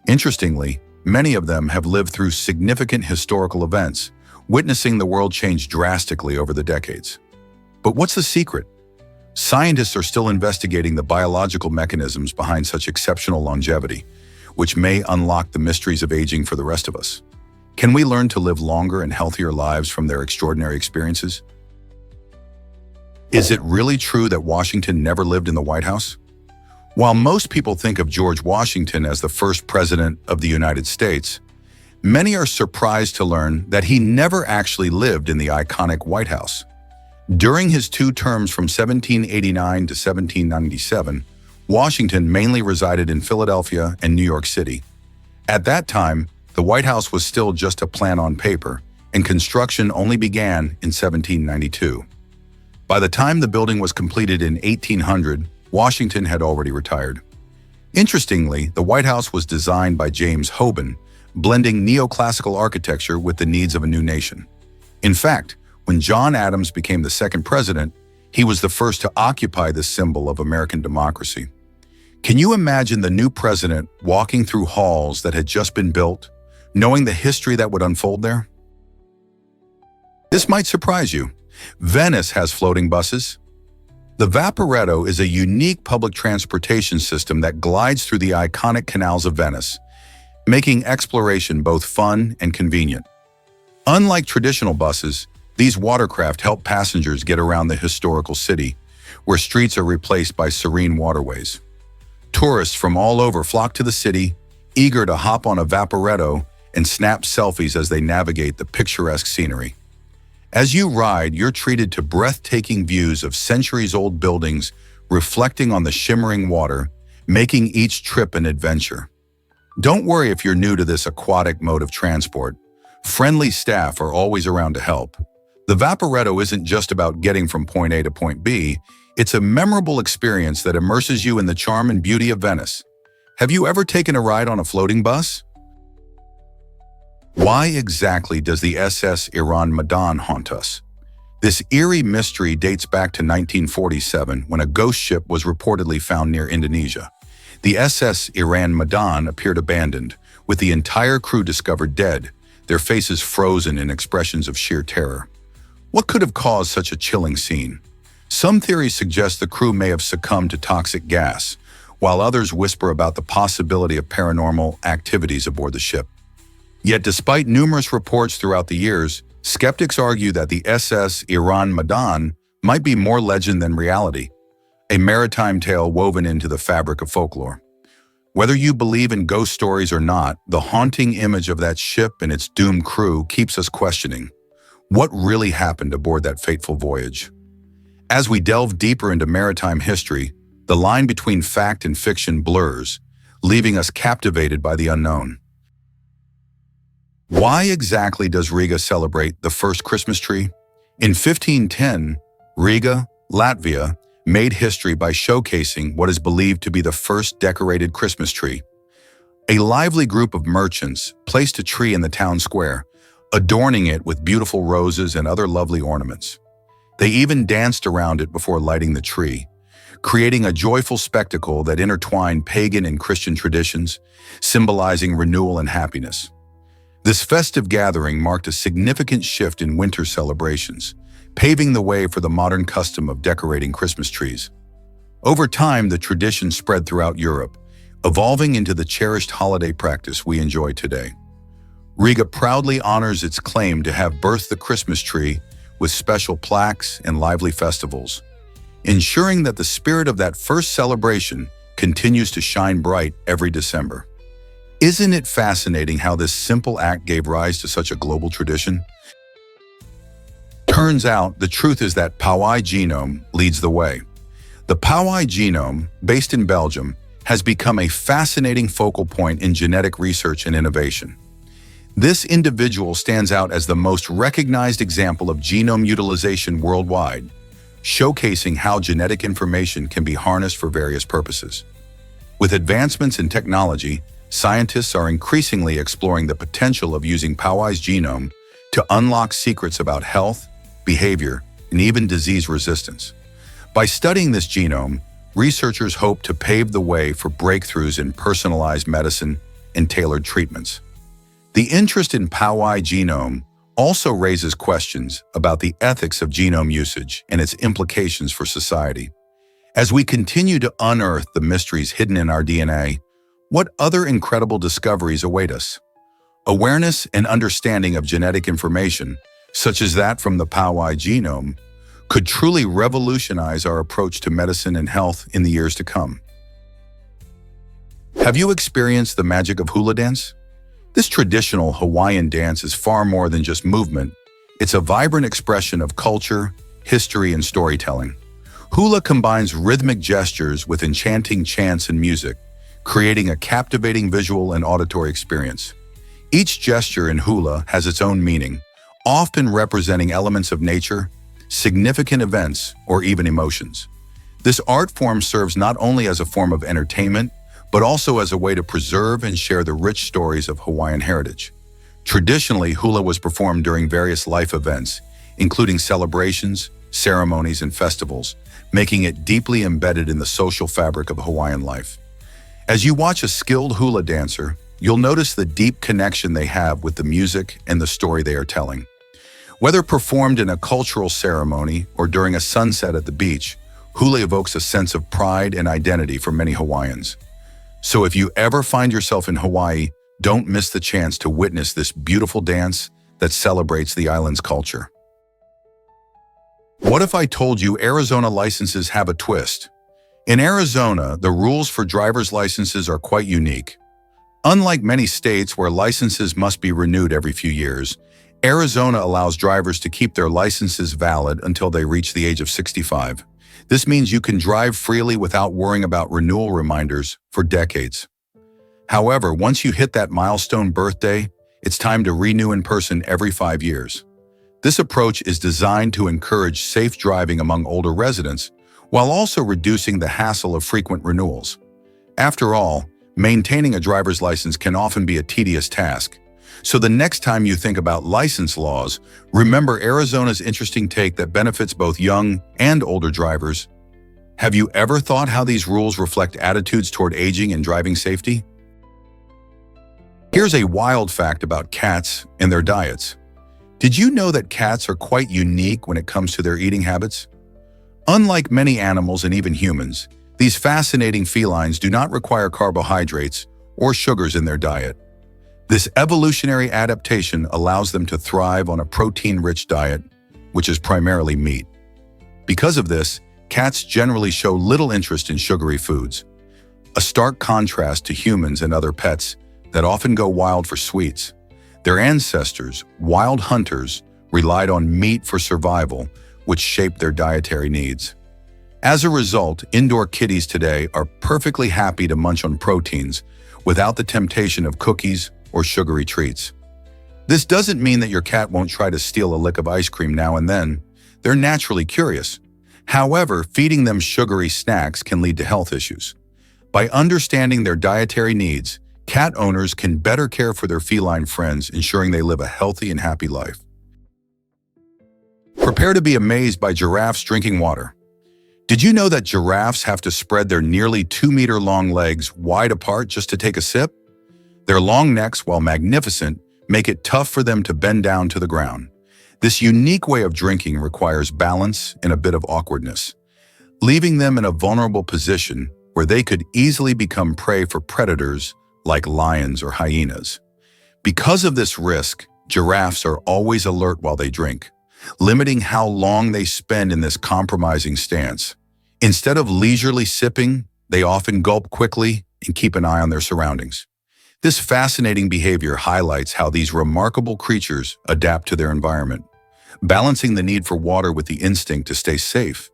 Interestingly, many of them have lived through significant historical events, witnessing the world change drastically over the decades. But what's the secret? Scientists are still investigating the biological mechanisms behind such exceptional longevity, which may unlock the mysteries of aging for the rest of us. Can we learn to live longer and healthier lives from their extraordinary experiences? Is it really true that Washington never lived in the White House? While most people think of George Washington as the first president of the United States, many are surprised to learn that he never actually lived in the iconic White House. During his 2 terms from 1789 to 1797, Washington mainly resided in Philadelphia and New York City. At that time, the White House was still just a plan on paper, and construction only began in 1792. By the time the building was completed in 1800, Washington had already retired. Interestingly, the White House was designed by James Hoban, blending neoclassical architecture with the needs of a new nation. In fact, when John Adams became the second president, he was the first to occupy this symbol of American democracy. Can you imagine the new president walking through halls that had just been built, knowing the history that would unfold there? This might surprise you. Venice has floating buses. The Vaporetto is a unique public transportation system that glides through the iconic canals of Venice, making exploration both fun and convenient. Unlike traditional buses, these watercraft help passengers get around the historical city, where streets are replaced by serene waterways. Tourists from all over flock to the city, eager to hop on a Vaporetto and snap selfies as they navigate the picturesque scenery. As you ride, you're treated to breathtaking views of centuries-old buildings reflecting on the shimmering water, making each trip an adventure. Don't worry if you're new to this aquatic mode of transport. Friendly staff are always around to help. The Vaporetto isn't just about getting from point A to point B, it's a memorable experience that immerses you in the charm and beauty of Venice. Have you ever taken a ride on a floating bus? Why exactly does the SS Iran Madan haunt us? This eerie mystery dates back to 1947 when a ghost ship was reportedly found near Indonesia. The SS Iran Madan appeared abandoned, with the entire crew discovered dead, their faces frozen in expressions of sheer terror. What could have caused such a chilling scene? Some theories suggest the crew may have succumbed to toxic gas, while others whisper about the possibility of paranormal activities aboard the ship. Yet despite numerous reports throughout the years, skeptics argue that the SS Iran Madan might be more legend than reality, a maritime tale woven into the fabric of folklore. Whether you believe in ghost stories or not, the haunting image of that ship and its doomed crew keeps us questioning what really happened aboard that fateful voyage. As we delve deeper into maritime history, the line between fact and fiction blurs, leaving us captivated by the unknown. Why exactly does Riga celebrate the first Christmas tree? In 1510, Riga, Latvia, made history by showcasing what is believed to be the first decorated Christmas tree. A lively group of merchants placed a tree in the town square, adorning it with beautiful roses and other lovely ornaments. They even danced around it before lighting the tree, creating a joyful spectacle that intertwined pagan and Christian traditions, symbolizing renewal and happiness. This festive gathering marked a significant shift in winter celebrations, paving the way for the modern custom of decorating Christmas trees. Over time, the tradition spread throughout Europe, evolving into the cherished holiday practice we enjoy today. Riga proudly honors its claim to have birthed the Christmas tree with special plaques and lively festivals, ensuring that the spirit of that first celebration continues to shine bright every December. Isn't it fascinating how this simple act gave rise to such a global tradition? Turns out, the truth is that Pauwai genome leads the way. The Pauwai genome, based in Belgium, has become a fascinating focal point in genetic research and innovation. This individual stands out as the most recognized example of genome utilization worldwide, showcasing how genetic information can be harnessed for various purposes. With advancements in technology, scientists are increasingly exploring the potential of using Pauwai's genome to unlock secrets about health, behavior, and even disease resistance. By studying this genome, researchers hope to pave the way for breakthroughs in personalized medicine and tailored treatments. The interest in Pauwai genome also raises questions about the ethics of genome usage and its implications for society. As we continue to unearth the mysteries hidden in our DNA, what other incredible discoveries await us? Awareness and understanding of genetic information, such as that from the Pauwai genome, could truly revolutionize our approach to medicine and health in the years to come. Have you experienced the magic of hula dance? This traditional Hawaiian dance is far more than just movement. It's a vibrant expression of culture, history, and storytelling. Hula combines rhythmic gestures with enchanting chants and music, creating a captivating visual and auditory experience. Each gesture in hula has its own meaning, often representing elements of nature, significant events, or even emotions. This art form serves not only as a form of entertainment, but also as a way to preserve and share the rich stories of Hawaiian heritage. Traditionally, hula was performed during various life events, including celebrations, ceremonies, and festivals, making it deeply embedded in the social fabric of Hawaiian life. As you watch a skilled hula dancer, you'll notice the deep connection they have with the music and the story they are telling. Whether performed in a cultural ceremony or during a sunset at the beach, hula evokes a sense of pride and identity for many Hawaiians. So if you ever find yourself in Hawaii, don't miss the chance to witness this beautiful dance that celebrates the island's culture. What if I told you Arizona licenses have a twist? In Arizona, the rules for driver's licenses are quite unique. Unlike many states where licenses must be renewed every few years, Arizona allows drivers to keep their licenses valid until they reach the age of 65. This means you can drive freely without worrying about renewal reminders for decades. However, once you hit that milestone birthday, it's time to renew in person every 5 years. This approach is designed to encourage safe driving among older residents, while also reducing the hassle of frequent renewals. After all, maintaining a driver's license can often be a tedious task. So the next time you think about license laws, remember Arizona's interesting take that benefits both young and older drivers. Have you ever thought how these rules reflect attitudes toward aging and driving safety? Here's a wild fact about cats and their diets. Did you know that cats are quite unique when it comes to their eating habits? Unlike many animals and even humans, these fascinating felines do not require carbohydrates or sugars in their diet. This evolutionary adaptation allows them to thrive on a protein-rich diet, which is primarily meat. Because of this, cats generally show little interest in sugary foods. a stark contrast to humans and other pets that often go wild for sweets. Their ancestors, wild hunters, relied on meat for survival, which shaped their dietary needs. As a result, indoor kitties today are perfectly happy to munch on proteins without the temptation of cookies or sugary treats. This doesn't mean that your cat won't try to steal a lick of ice cream now and then. They're naturally curious. However, feeding them sugary snacks can lead to health issues. By understanding their dietary needs, cat owners can better care for their feline friends, ensuring they live a healthy and happy life. Prepare to be amazed by giraffes drinking water. Did you know that giraffes have to spread their nearly 2-meter-long legs wide apart just to take a sip? Their long necks, while magnificent, make it tough for them to bend down to the ground. This unique way of drinking requires balance and a bit of awkwardness, leaving them in a vulnerable position where they could easily become prey for predators like lions or hyenas. Because of this risk, giraffes are always alert while they drink, limiting how long they spend in this compromising stance. Instead of leisurely sipping, they often gulp quickly and keep an eye on their surroundings. This fascinating behavior highlights how these remarkable creatures adapt to their environment, balancing the need for water with the instinct to stay safe.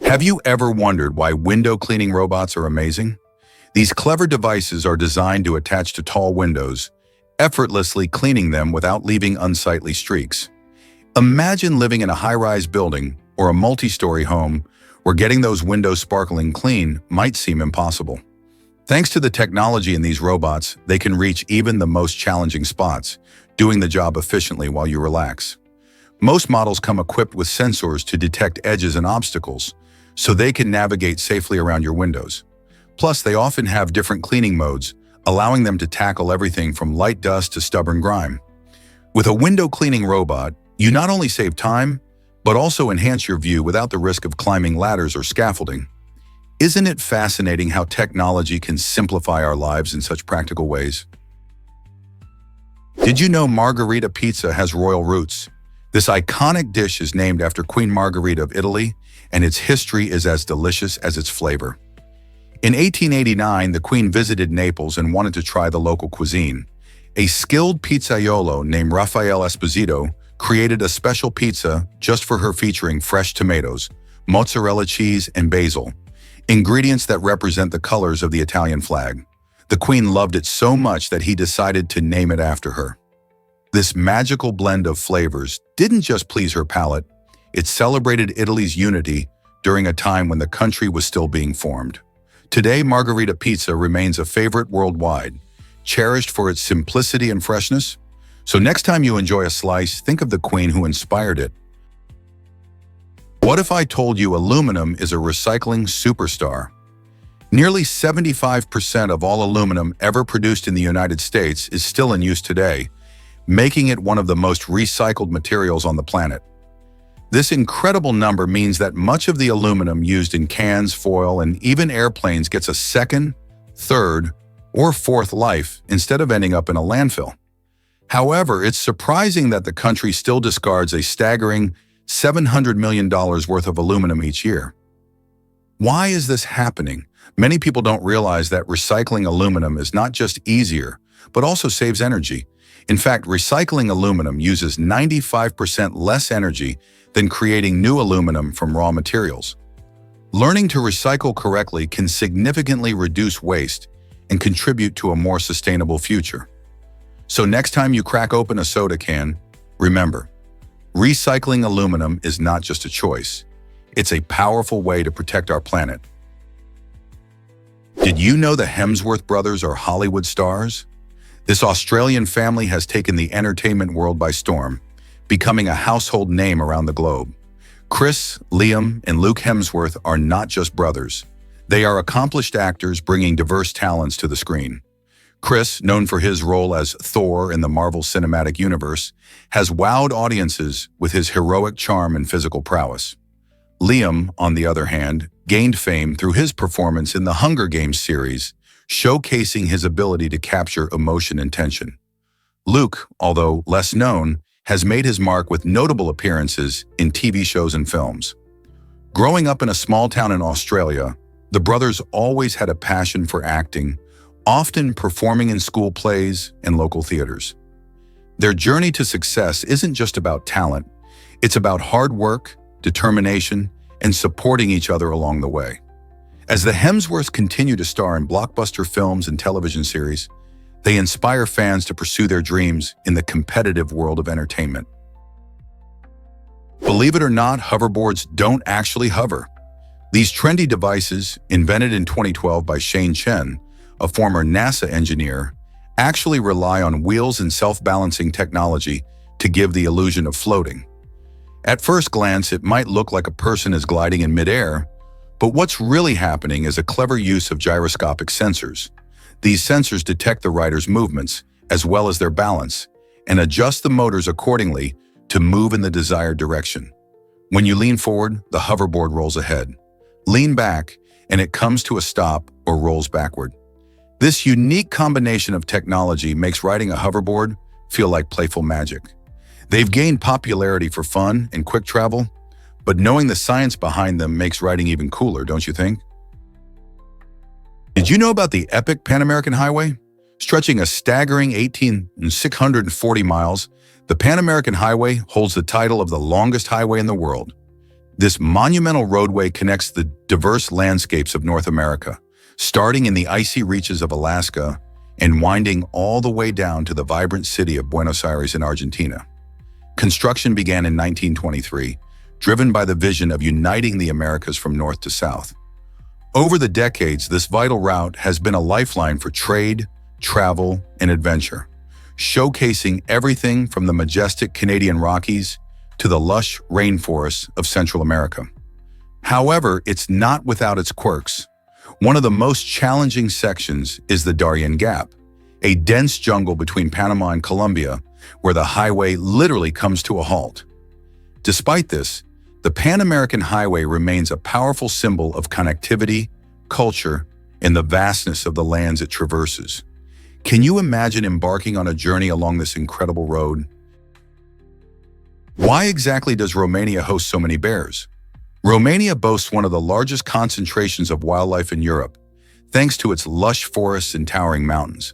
Have you ever wondered why window cleaning robots are amazing? These clever devices are designed to attach to tall windows, effortlessly cleaning them without leaving unsightly streaks. Imagine living in a high-rise building or a multi-story home where getting those windows sparkling clean might seem impossible. Thanks to the technology in these robots, they can reach even the most challenging spots, doing the job efficiently while you relax. Most models come equipped with sensors to detect edges and obstacles, so they can navigate safely around your windows. Plus, they often have different cleaning modes, allowing them to tackle everything from light dust to stubborn grime. With a window cleaning robot, you not only save time, but also enhance your view without the risk of climbing ladders or scaffolding. Isn't it fascinating how technology can simplify our lives in such practical ways? Did you know margherita pizza has royal roots? This iconic dish is named after Queen Margherita of Italy, and its history is as delicious as its flavor. In 1889, the Queen visited Naples and wanted to try the local cuisine. A skilled pizzaiolo named Raffaele Esposito created a special pizza just for her featuring fresh tomatoes, mozzarella cheese, and basil, ingredients that represent the colors of the Italian flag. The Queen loved it so much that he decided to name it after her. This magical blend of flavors didn't just please her palate, it celebrated Italy's unity during a time when the country was still being formed. Today, margherita pizza remains a favorite worldwide, cherished for its simplicity and freshness. So next time you enjoy a slice, think of the Queen who inspired it. What if I told you aluminum is a recycling superstar? Nearly 75% of all aluminum ever produced in the United States is still in use today, making it one of the most recycled materials on the planet. This incredible number means that much of the aluminum used in cans, foil, and even airplanes gets a second, third, or fourth life instead of ending up in a landfill. However, it's surprising that the country still discards a staggering $700 million worth of aluminum each year. Why is this happening? Many people don't realize that recycling aluminum is not just easier, but also saves energy. In fact, recycling aluminum uses 95% less energy than creating new aluminum from raw materials. Learning to recycle correctly can significantly reduce waste and contribute to a more sustainable future. So next time you crack open a soda can, remember, recycling aluminum is not just a choice. It's a powerful way to protect our planet. Did you know the Hemsworth brothers are Hollywood stars? This Australian family has taken the entertainment world by storm, becoming a household name around the globe. Chris, Liam, and Luke Hemsworth are not just brothers. They are accomplished actors bringing diverse talents to the screen. Chris, known for his role as Thor in the Marvel Cinematic Universe, has wowed audiences with his heroic charm and physical prowess. Liam, on the other hand, gained fame through his performance in the Hunger Games series, showcasing his ability to capture emotion and tension. Luke, although less known, has made his mark with notable appearances in TV shows and films. Growing up in a small town in Australia, The brothers always had a passion for acting, often performing in school plays and local theaters. Their journey to success isn't just about talent, it's about hard work, determination, and supporting each other along the way. As the Hemsworths continue to star in blockbuster films and television series, they inspire fans to pursue their dreams in the competitive world of entertainment. Believe it or not, hoverboards don't actually hover. These trendy devices, invented in 2012 by Shane Chen, a former NASA engineer, actually rely on wheels and self-balancing technology to give the illusion of floating. At first glance, it might look like a person is gliding in midair, but what's really happening is a clever use of gyroscopic sensors. These sensors detect the rider's movements, as well as their balance, and adjust the motors accordingly to move in the desired direction. When you lean forward, the hoverboard rolls ahead. Lean back, and it comes to a stop or rolls backward. This unique combination of technology makes riding a hoverboard feel like playful magic. They've gained popularity for fun and quick travel, but knowing the science behind them makes riding even cooler, don't you think? Did you know about the epic Pan American Highway? Stretching a staggering 18,640 miles, the Pan American Highway holds the title of the longest highway in the world. This monumental roadway connects the diverse landscapes of North America, starting in the icy reaches of Alaska and winding all the way down to the vibrant city of Buenos Aires in Argentina. Construction began in 1923, driven by the vision of uniting the Americas from north to south. Over the decades, this vital route has been a lifeline for trade, travel, and adventure, showcasing everything from the majestic Canadian Rockies to the lush rainforests of Central America. However, it's not without its quirks. One of the most challenging sections is the Darien Gap, a dense jungle between Panama and Colombia, where the highway literally comes to a halt. Despite this, the Pan American Highway remains a powerful symbol of connectivity, culture, and the vastness of the lands it traverses. Can you imagine embarking on a journey along this incredible road? Why exactly does Romania host so many bears? Romania boasts one of the largest concentrations of wildlife in Europe, thanks to its lush forests and towering mountains.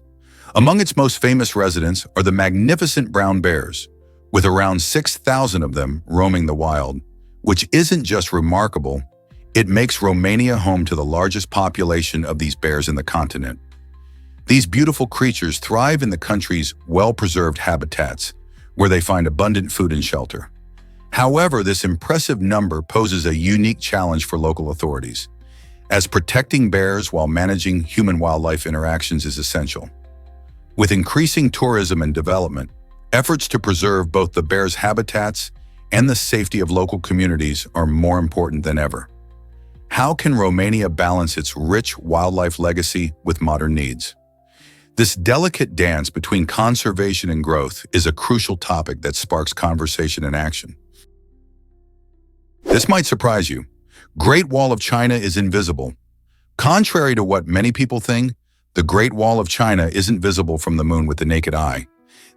Among its most famous residents are the magnificent brown bears, with around 6,000 of them roaming the wild, which isn't just remarkable, it makes Romania home to the largest population of these bears in the continent. These beautiful creatures thrive in the country's well-preserved habitats, where they find abundant food and shelter. However, this impressive number poses a unique challenge for local authorities, as protecting bears while managing human-wildlife interactions is essential. With increasing tourism and development, efforts to preserve both the bears' habitats and the safety of local communities are more important than ever. How can Romania balance its rich wildlife legacy with modern needs? This delicate dance between conservation and growth is a crucial topic that sparks conversation and action. This might surprise you. Great Wall of China is invisible. Contrary to what many people think, the Great Wall of China isn't visible from the moon with the naked eye.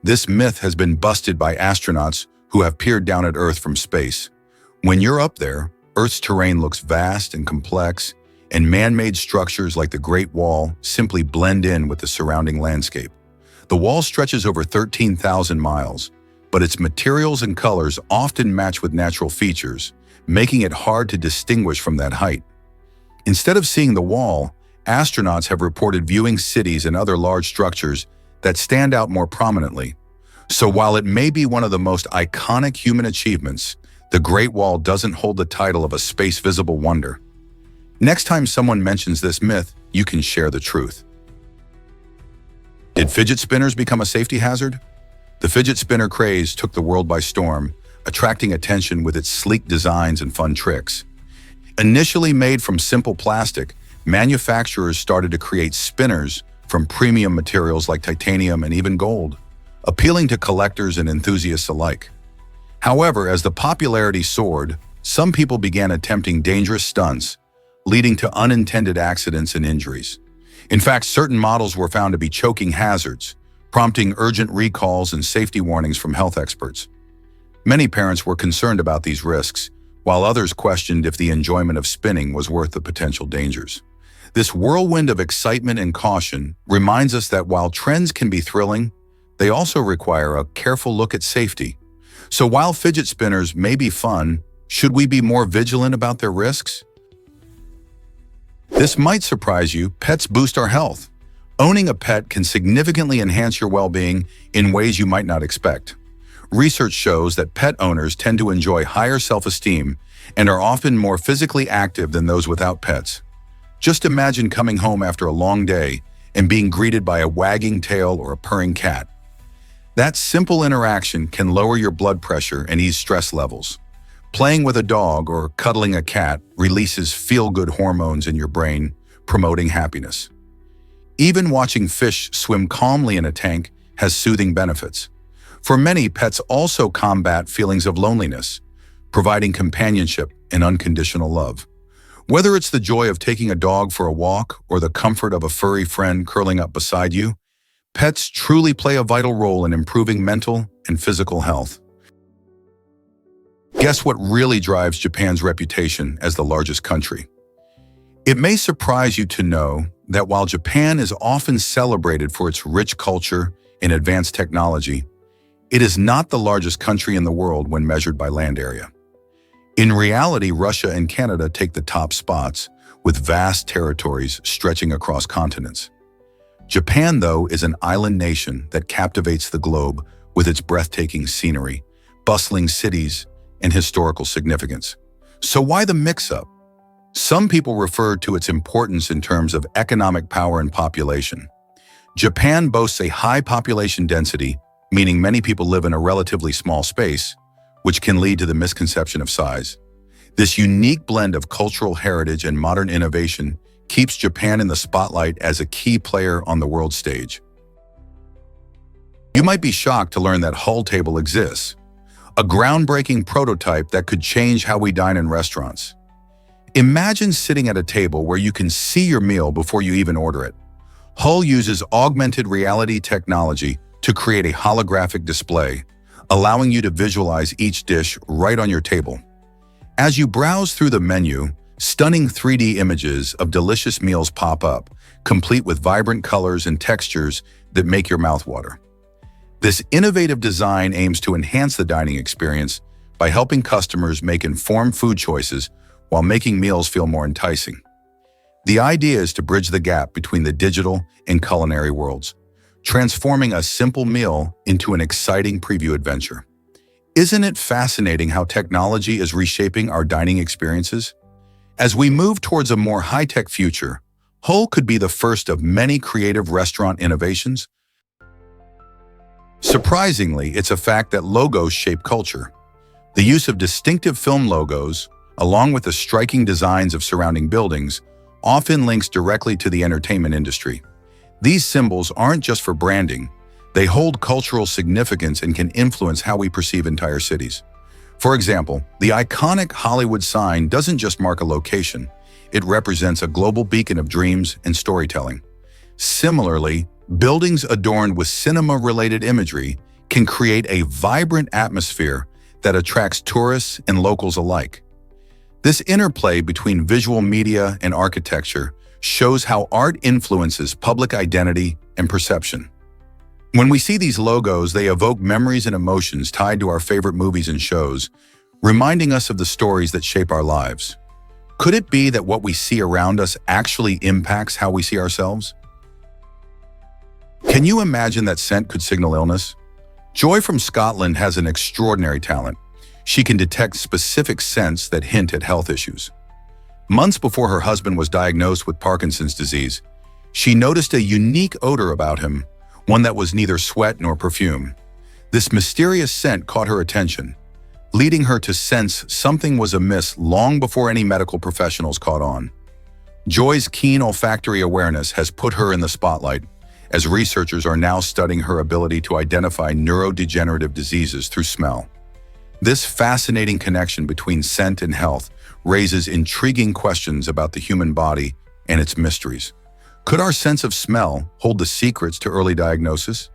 This myth has been busted by astronauts who have peered down at Earth from space. When you're up there, Earth's terrain looks vast and complex, and man-made structures like the Great Wall simply blend in with the surrounding landscape. The wall stretches over 13,000 miles, but its materials and colors often match with natural features, making it hard to distinguish from that height. Instead of seeing the wall, astronauts have reported viewing cities and other large structures that stand out more prominently. So while it may be one of the most iconic human achievements, the Great Wall doesn't hold the title of a space-visible wonder. Next time someone mentions this myth, you can share the truth. Did fidget spinners become a safety hazard? The fidget spinner craze took the world by storm, attracting attention with its sleek designs and fun tricks. Initially made from simple plastic, manufacturers started to create spinners from premium materials like titanium and even gold, appealing to collectors and enthusiasts alike. However, as the popularity soared, some people began attempting dangerous stunts, leading to unintended accidents and injuries. In fact, certain models were found to be choking hazards, prompting urgent recalls and safety warnings from health experts. Many parents were concerned about these risks, while others questioned if the enjoyment of spinning was worth the potential dangers. This whirlwind of excitement and caution reminds us that while trends can be thrilling, they also require a careful look at safety. So while fidget spinners may be fun, should we be more vigilant about their risks? This might surprise you. Pets boost our health. Owning a pet can significantly enhance your well-being in ways you might not expect. Research shows that pet owners tend to enjoy higher self-esteem and are often more physically active than those without pets. Just imagine coming home after a long day and being greeted by a wagging tail or a purring cat. That simple interaction can lower your blood pressure and ease stress levels. Playing with a dog or cuddling a cat releases feel-good hormones in your brain, promoting happiness. Even watching fish swim calmly in a tank has soothing benefits. For many, pets also combat feelings of loneliness, providing companionship and unconditional love. Whether it's the joy of taking a dog for a walk or the comfort of a furry friend curling up beside you, pets truly play a vital role in improving mental and physical health. Guess what really drives Japan's reputation as the largest country? It may surprise you to know that while Japan is often celebrated for its rich culture and advanced technology, it is not the largest country in the world when measured by land area. In reality, Russia and Canada take the top spots, with vast territories stretching across continents. Japan, though, is an island nation that captivates the globe with its breathtaking scenery, bustling cities, and historical significance. So why the mix-up? Some people refer to its importance in terms of economic power and population. Japan boasts a high population density, meaning many people live in a relatively small space, which can lead to the misconception of size. This unique blend of cultural heritage and modern innovation keeps Japan in the spotlight as a key player on the world stage. You might be shocked to learn that Hull Table exists, a groundbreaking prototype that could change how we dine in restaurants. Imagine sitting at a table where you can see your meal before you even order it. Hull uses augmented reality technology to create a holographic display, allowing you to visualize each dish right on your table. As you browse through the menu, stunning 3D images of delicious meals pop up, complete with vibrant colors and textures that make your mouth water. This innovative design aims to enhance the dining experience by helping customers make informed food choices while making meals feel more enticing. The idea is to bridge the gap between the digital and culinary worlds, transforming a simple meal into an exciting preview adventure. Isn't it fascinating how technology is reshaping our dining experiences? As we move towards a more high-tech future, Hull could be the first of many creative restaurant innovations. Surprisingly, it's a fact that logos shape culture. The use of distinctive film logos, along with the striking designs of surrounding buildings, often links directly to the entertainment industry. These symbols aren't just for branding, they hold cultural significance and can influence how we perceive entire cities. For example, the iconic Hollywood sign doesn't just mark a location, it represents a global beacon of dreams and storytelling. Similarly, buildings adorned with cinema-related imagery can create a vibrant atmosphere that attracts tourists and locals alike. This interplay between visual media and architecture shows how art influences public identity and perception. When we see these logos, they evoke memories and emotions tied to our favorite movies and shows, reminding us of the stories that shape our lives. Could it be that what we see around us actually impacts how we see ourselves? Can you imagine that scent could signal illness? Joy from Scotland has an extraordinary talent. She can detect specific scents that hint at health issues. Months before her husband was diagnosed with Parkinson's disease, she noticed a unique odor about him, one that was neither sweat nor perfume. This mysterious scent caught her attention, leading her to sense something was amiss long before any medical professionals caught on. Joy's keen olfactory awareness has put her in the spotlight, as researchers are now studying her ability to identify neurodegenerative diseases through smell. This fascinating connection between scent and health raises intriguing questions about the human body and its mysteries. Could our sense of smell hold the secrets to early diagnosis?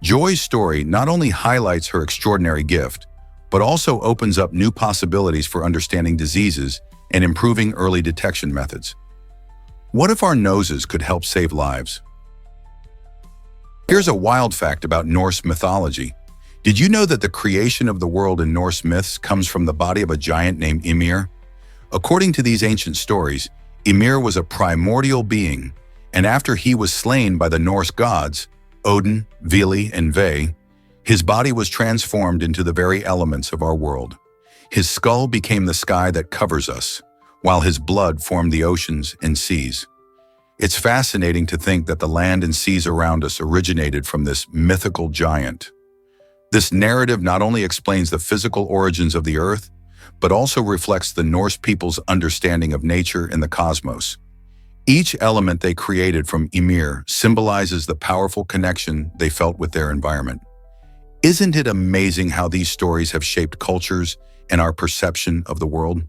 Joy's story not only highlights her extraordinary gift, but also opens up new possibilities for understanding diseases and improving early detection methods. What if our noses could help save lives? Here's a wild fact about Norse mythology. Did you know that the creation of the world in Norse myths comes from the body of a giant named Ymir? According to these ancient stories, Ymir was a primordial being, and after he was slain by the Norse gods, Odin, Vili, and Ve, his body was transformed into the very elements of our world. His skull became the sky that covers us, while his blood formed the oceans and seas. It's fascinating to think that the land and seas around us originated from this mythical giant. This narrative not only explains the physical origins of the earth, but also reflects the Norse people's understanding of nature and the cosmos. Each element they created from Ymir symbolizes the powerful connection they felt with their environment. Isn't it amazing how these stories have shaped cultures and our perception of the world?